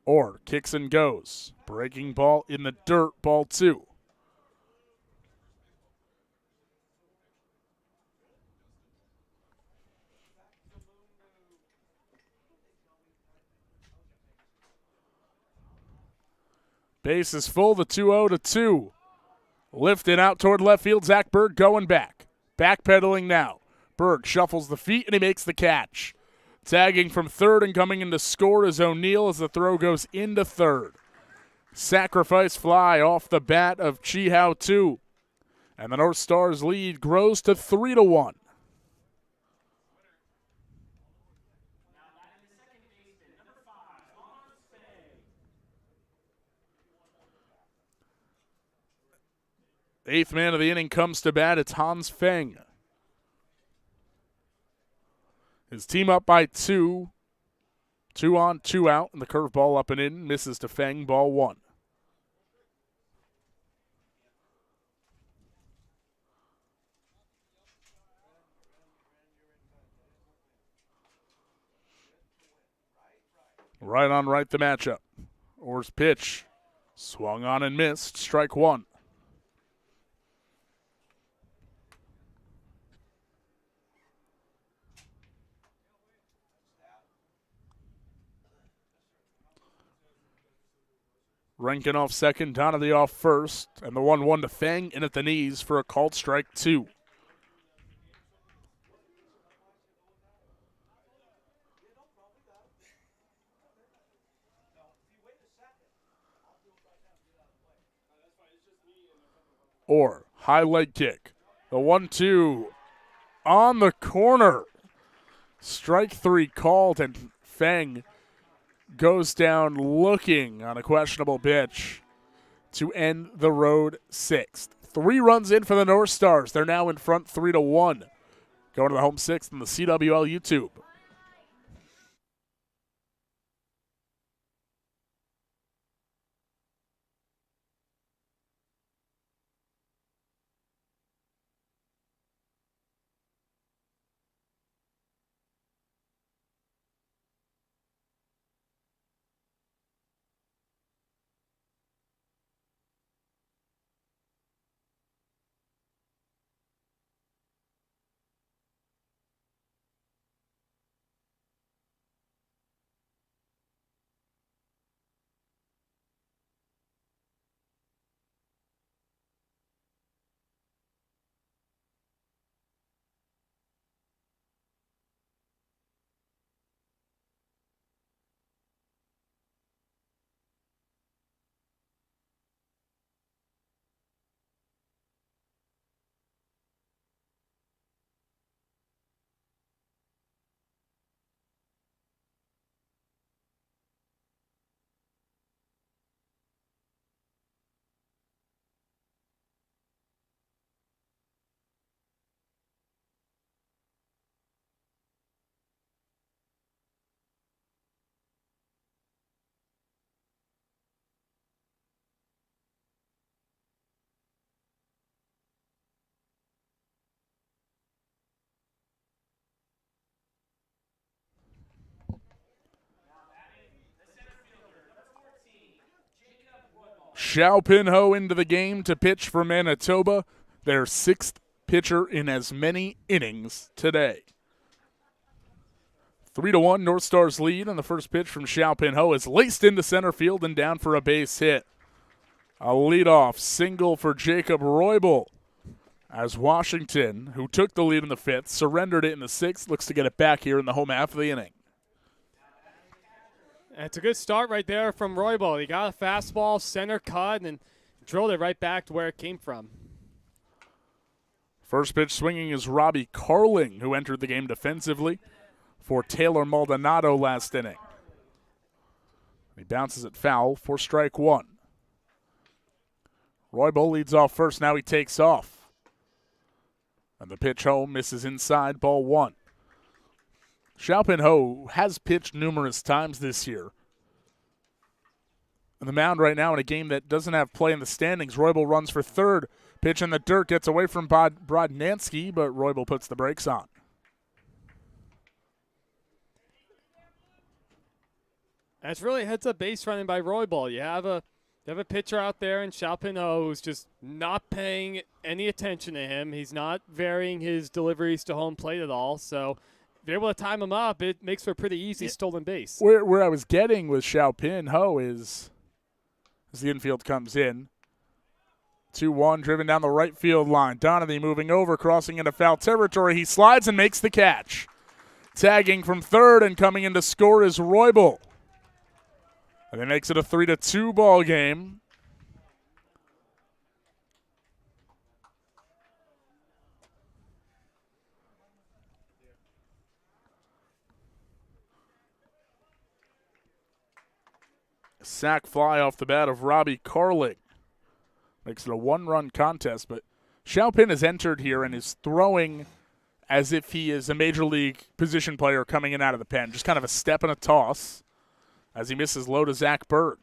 Orr kicks and goes. Breaking ball in the dirt, ball 2. Base is full, the 2-0 to 2. Lifted out toward left field, Zach Berg going back. Backpedaling now. Berg shuffles the feet and he makes the catch. Tagging from third and coming in to score is O'Neill as the throw goes into third. Sacrifice fly off the bat of Chi-Hao 2. And the Northstars lead grows to 3-1. Eighth man of the inning comes to bat. It's Hans Feng. His team up by 2. 2 on, 2 out, and the curveball up and in. Misses to Feng, ball 1. Right on right the matchup. Orr's pitch. Swung on and missed. Strike 1. Rankin off second, Donady off first, and the 1-1 to Feng in at the knees for a called strike 2. Orr, high leg kick. The 1-2 on the corner. Strike 3 called, and Feng goes down looking on a questionable pitch to end the road 6th. 3 runs in for the Northstars. They're now in front 3-1. Going to the home 6th on the CWL YouTube. Xiao Pinho into the game to pitch for Manitoba, their 6th pitcher in as many innings today. 3-1, Northstars lead, and the first pitch from Xiao Pinho is laced into center field and down for a base hit. A leadoff single for Jacob Roybal, as Washington, who took the lead in the 5th, surrendered it in the 6th, looks to get it back here in the home half of the inning. It's a good start right there from Roybal. He got a fastball, center cut, and drilled it right back to where it came from. First pitch swinging is Robbie Carling, who entered the game defensively for Taylor Maldonado last inning. He bounces it foul for strike 1. Roybal leads off first. Now he takes off. And the pitch home misses inside, ball 1. Xiao Pinho has pitched numerous times this year. On the mound right now in a game that doesn't have play in the standings. Roybal runs for third. Pitch in the dirt, gets away from Brodnansky, but Roybal puts the brakes on. That's really heads-up base running by Roybal. You have a pitcher out there in Xiao Pinho who's just not paying any attention to him. He's not varying his deliveries to home plate at all, so if you're able to time him up, it makes for a pretty easy stolen base. Where I was getting with Xiao Pinho is, as the infield comes in, 2-1, driven down the right field line. Donady moving over, crossing into foul territory. He slides and makes the catch. Tagging from third and coming in to score is Roybal. And it makes it a 3-2 ball game. Sack fly off the bat of Robbie Carling. Makes it a one-run contest, but Xiaopin has entered here and is throwing as if he is a major league position player coming in out of the pen. Just kind of a step and a toss as he misses low to Zach Berg.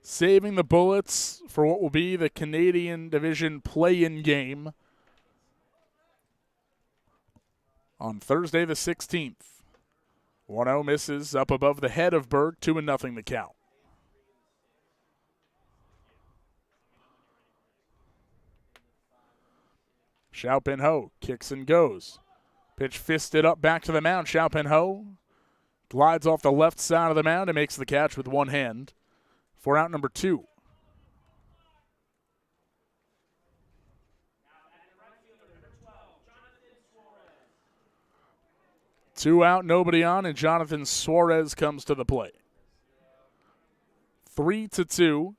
Saving the bullets for what will be the Canadian Division play-in game on Thursday the 16th. 1-0 misses up above the head of Berg, 2-0 the count. Xiaopin Ho kicks and goes. Pitch fisted up back to the mound. Xiaopin Ho glides off the left side of the mound and makes the catch with one hand for out number 2. Two out, nobody on, and Jonathan Suarez comes to the plate. 3-2,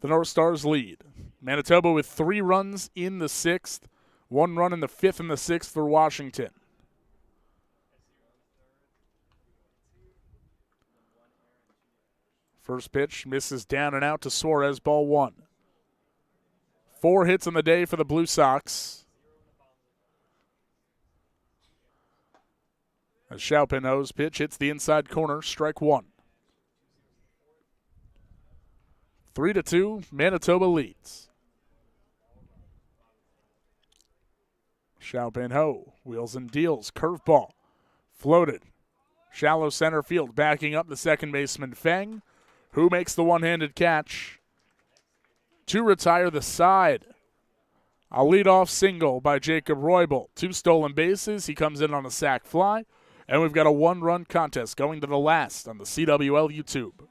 the Northstars lead. Manitoba with 3 runs in the 6th, 1 run in the 5th and the 6th for Washington. First pitch misses down and out to Suarez, ball 1. 4 hits on the day for the Bluesox. As Xiaopin Ho's pitch hits the inside corner, strike 1. 3-2, Manitoba leads. Xiaopin Ho wheels and deals, curveball, floated, shallow center field, backing up the second baseman Feng, who makes the one-handed catch to retire the side. A leadoff single by Jacob Roybal. 2 stolen bases. He comes in on a sac fly. And we've got a one-run contest going to the last on the CWL YouTube.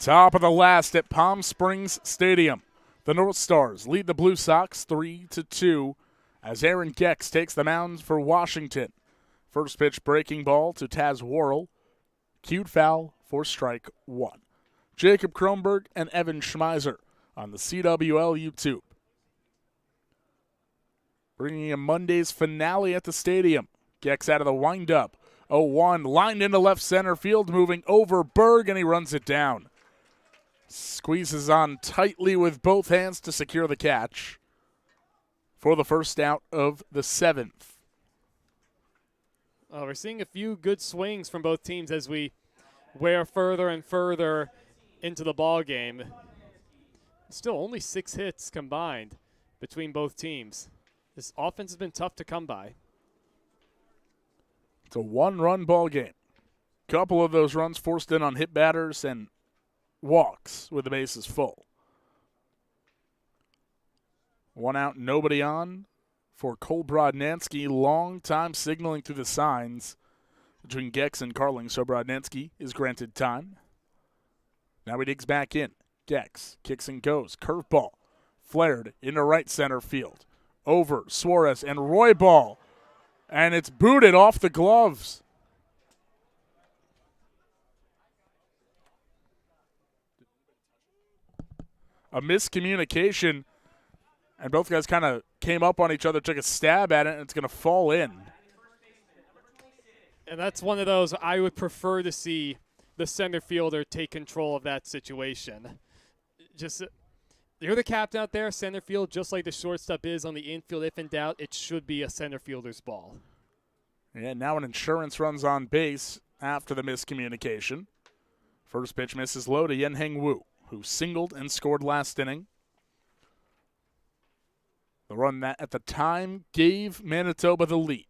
Top of the last at Palm Springs Stadium. The Northstars lead the Bluesox 3-2 as Aaron Gex takes the mound for Washington. First pitch breaking ball to Taz Worrell. Cued foul for strike 1. Jacob Kronberg and Evan Schmeiser on the CWL YouTube. Bringing in Monday's finale at the stadium. Gex out of the windup. 0-1, lined into left center field, moving over Berg, and he runs it down. Squeezes on tightly with both hands to secure the catch for the first out of the 7th. We're seeing a few good swings from both teams as we wear further and further into the ball game. Still only 6 hits combined between both teams. This offense has been tough to come by. It's a one-run ball game. Couple of those runs forced in on hit batters and walks with the bases full. 1 out, nobody on for Cole Brodnansky. Long time signaling through the signs between Gex and Carling, so Brodnansky is granted time. Now he digs back in. Gex kicks and goes. Curveball flared into right center field. Over Suarez and Roybal, and it's booted off the gloves. A miscommunication, and both guys kind of came up on each other, took a stab at it, and it's going to fall in. And that's one of those I would prefer to see the center fielder take control of that situation. Just you're the captain out there, center field, just like the shortstop is on the infield. If in doubt, it should be a center fielder's ball. And now an insurance runs on base after the miscommunication. First pitch misses low to Yen-Heng Wu, who singled and scored last inning. The run that at the time gave Manitoba the lead.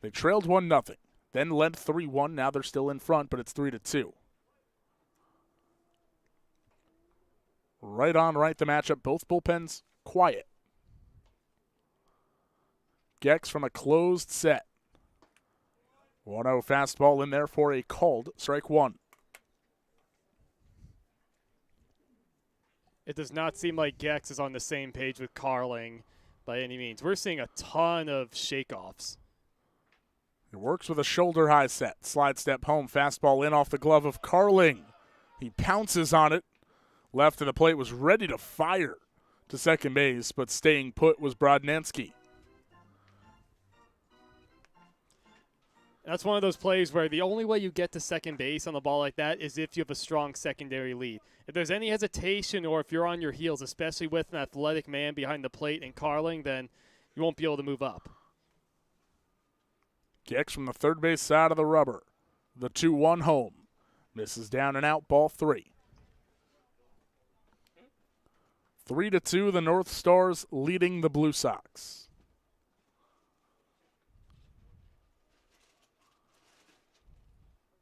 They trailed 1-0, then led 3-1. Now they're still in front, but it's 3-2. Right on right, the matchup. Both bullpens quiet. Gex from a closed set. 1-0 fastball in there for a called strike 1. It does not seem like Gex is on the same page with Carling by any means. We're seeing a ton of shakeoffs. It works with a shoulder high set. Slide step home. Fastball in off the glove of Carling. He pounces on it. Left of the plate, was ready to fire to second base, but staying put was Brodnansky. That's one of those plays where the only way you get to second base on the ball like that is if you have a strong secondary lead. If there's any hesitation or if you're on your heels, especially with an athletic man behind the plate and Carling, then you won't be able to move up. Gex from the third base side of the rubber. The 2-1 home. Misses down and out, ball 3. 3-2, the Northstars leading the Bluesox.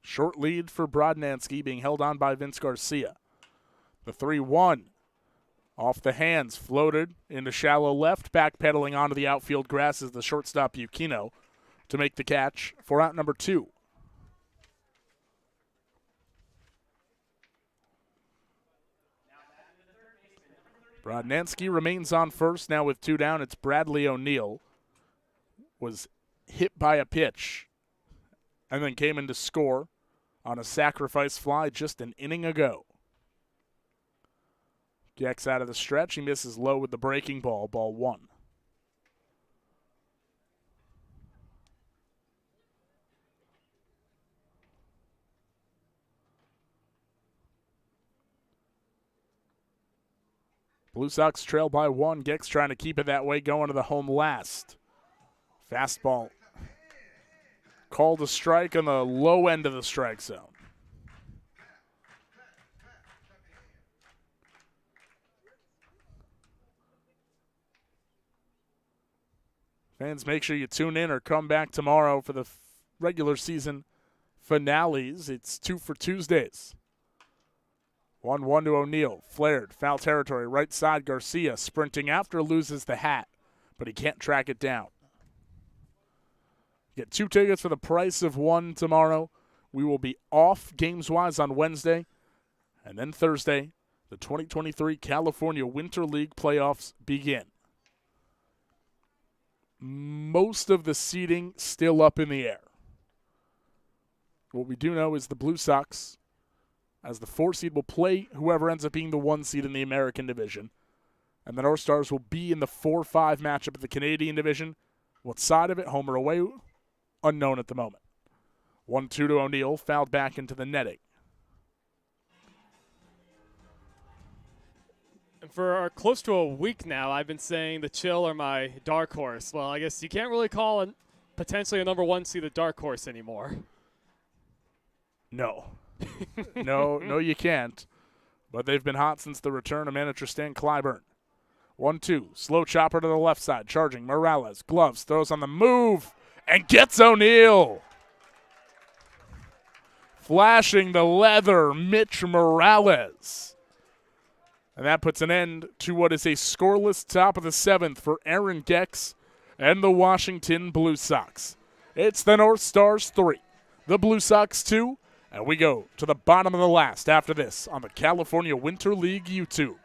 Short lead for Brodnansky, being held on by Vince Garcia. The 3-1 off the hands, floated into shallow left, backpedaling onto the outfield grass is the shortstop Yukino to make the catch for out number 2. Brodnansky remains on first now with 2 down. It's Bradley O'Neill. Was hit by a pitch and then came in to score on a sacrifice fly just an inning ago. Gex out of the stretch. He misses low with the breaking ball, ball 1. Blue Sox trail by 1. Gex trying to keep it that way, going to the home last. Fastball called a strike on the low end of the strike zone. Fans, make sure you tune in or come back tomorrow for the regular season finales. It's 2 for Tuesdays. 1-1 to O'Neill. Flared. Foul territory. Right side. Garcia sprinting after, loses the hat, but he can't track it down. Get 2 tickets for the price of 1 tomorrow. We will be off games-wise on Wednesday. And then Thursday, the 2023 California Winter League playoffs begin. Most of the seeding still up in the air. What we do know is the Blue Sox, as the 4 seed, will play whoever ends up being the 1 seed in the American division. And the Northstars will be in the 4-5 matchup of the Canadian division. What side of it, home or away, unknown at the moment. 1-2 to O'Neill, fouled back into the netting. For close to a week now, I've been saying the Chill are my dark horse. Well, I guess you can't really call potentially a number 1 seed a dark horse anymore. No. No, you can't. But they've been hot since the return of manager Stan Clyburn. 1-2, slow chopper to the left side, charging Morales, gloves, throws on the move, and gets O'Neill. Flashing the leather, Mitch Morales. And that puts an end to what is a scoreless top of the 7th for Aaron Gex and the Washington Bluesox. It's the Northstars 3, the Bluesox 2, and we go to the bottom of the last after this on the California Winter League YouTube.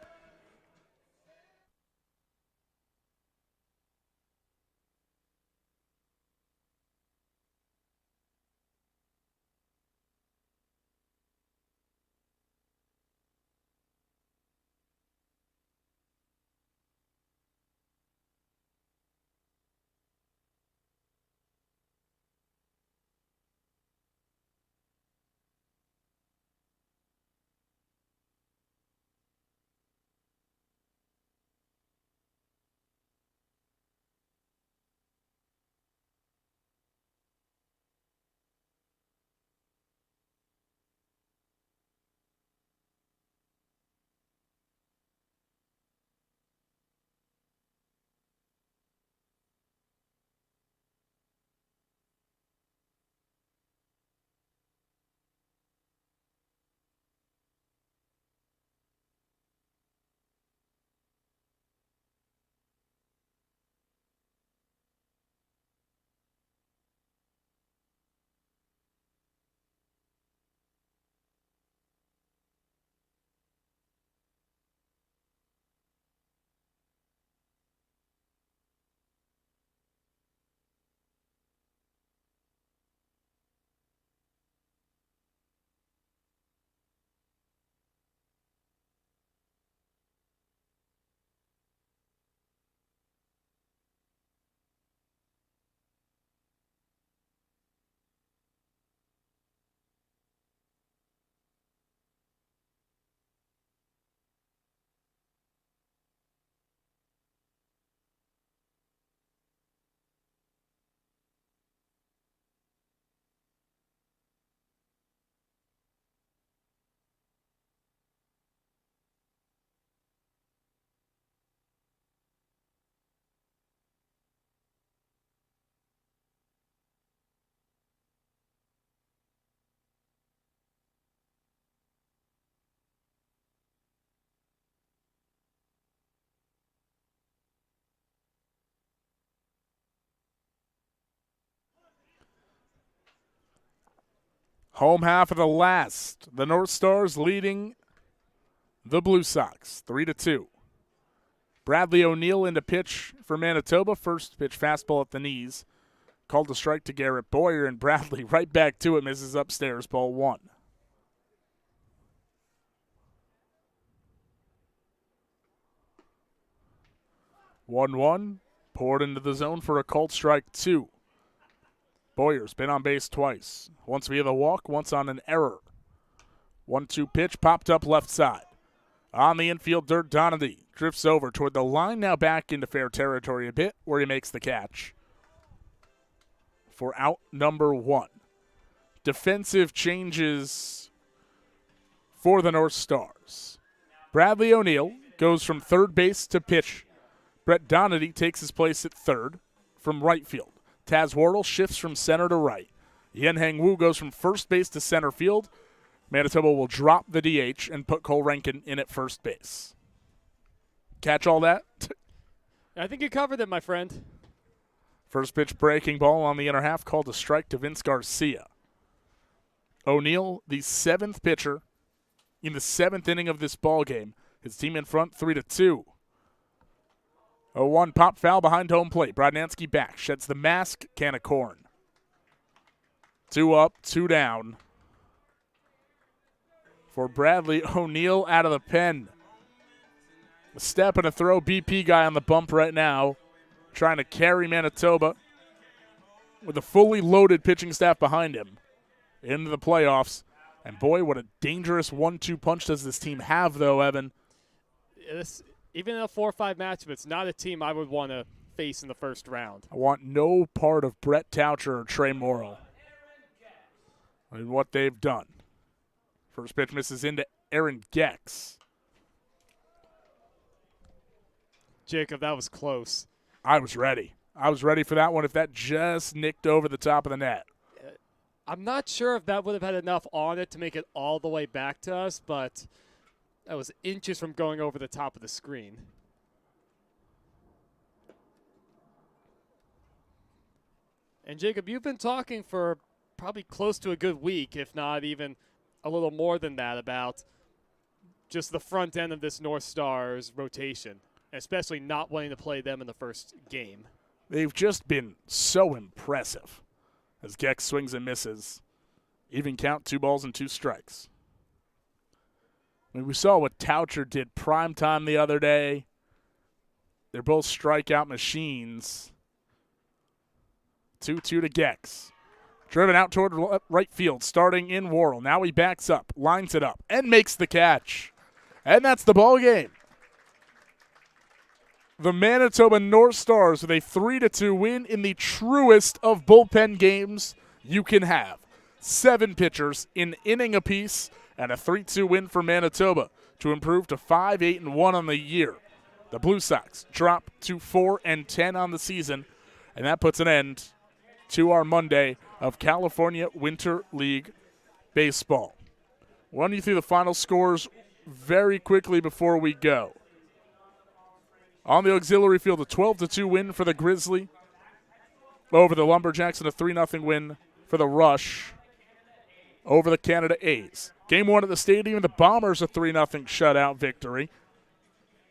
Home half of the last. The Northstars leading the Bluesox 3-2. Bradley O'Neill into pitch for Manitoba. First pitch fastball at the knees. Called a strike to Garrett Boyer, and Bradley right back to it, misses upstairs, ball 1. One, poured into the zone for a called strike 2. Boyer's been on base twice. Once via the walk, once on an error. 1-2 pitch, popped up left side. On the infield, Dirk Donady drifts over toward the line, now back into fair territory a bit, where he makes the catch for out number 1. Defensive changes for the Northstars. Bradley O'Neill goes from third base to pitch. Brett Donady takes his place at third from right field. Taz Wardle shifts from center to right. Yen-Hang Wu goes from first base to center field. Manitoba will drop the DH and put Cole Rankin in at first base. Catch all that? I think you covered it, my friend. First pitch breaking ball on the inner half, called a strike to Vince Garcia. O'Neill, the 7th pitcher in the 7th inning of this ball game. His team in front 3-2. 0-1 pop foul behind home plate. Brodnansky back, sheds the mask, can of corn. 2 up, 2 down for Bradley O'Neill out of the pen. A step and a throw. BP guy on the bump right now, trying to carry Manitoba with a fully loaded pitching staff behind him into the playoffs. And boy, what a dangerous 1-2 punch does this team have, though, Evan. Even in a 4-5 matchup, it's not a team I would want to face in the first round. I want no part of Brett Taucher or Trey Morrill and what they've done. First pitch misses into Aaron Gex. Jacob, that was close. I was ready. I was ready for that one if that just nicked over the top of the net. I'm not sure if that would have had enough on it to make it all the way back to us, but that was inches from going over the top of the screen. And Jacob, you've been talking for probably close to a good week, if not even a little more than that, about just the front end of this Northstars rotation, especially not wanting to play them in the first game. They've just been so impressive as Gex swings and misses. Even count, 2 balls and 2 strikes. I mean, we saw what Taucher did prime time the other day. They're both strikeout machines. 2-2 to Gex. Driven out toward right field, starting in Worrell. Now he backs up, lines it up, and makes the catch. And that's the ball game. The Manitoba Northstars with a 3-2 win in the truest of bullpen games you can have. 7 pitchers in inning apiece, and a 3-2 win for Manitoba to improve to 5-8-1 on the year. The Bluesox drop to 4-10 on the season, and that puts an end to our Monday of California Winter League Baseball. Run you through the final scores very quickly before we go. On the auxiliary field, a 12-2 win for the Grizzly over the Lumberjacks, and a 3-0 win for the Rush over the Canada A's. Game 1 at the stadium, the Bombers a 3-0 shutout victory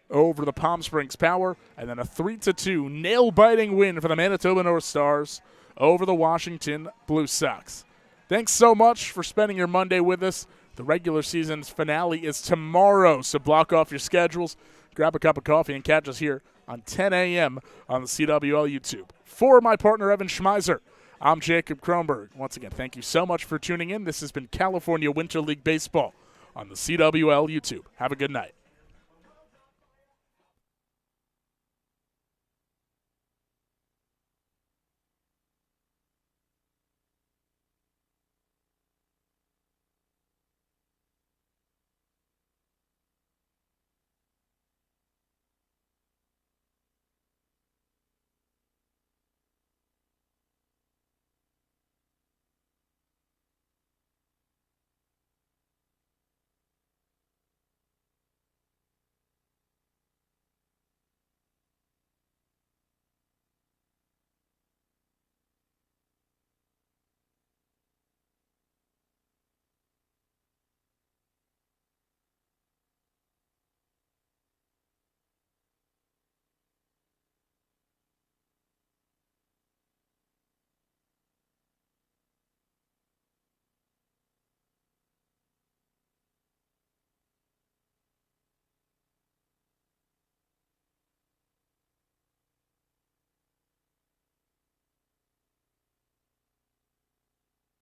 over the Palm Springs Power, and then a 3-2 nail-biting win for the Manitoba Northstars over the Washington Bluesox. Thanks so much for spending your Monday with us. The regular season's finale is tomorrow, so block off your schedules, grab a cup of coffee, and catch us here on 10 a.m. on the CWL YouTube. For my partner, Evan Schmeiser, I'm Jacob Kronberg. Once again, thank you so much for tuning in. This has been California Winter League Baseball on the CWL YouTube. Have a good night.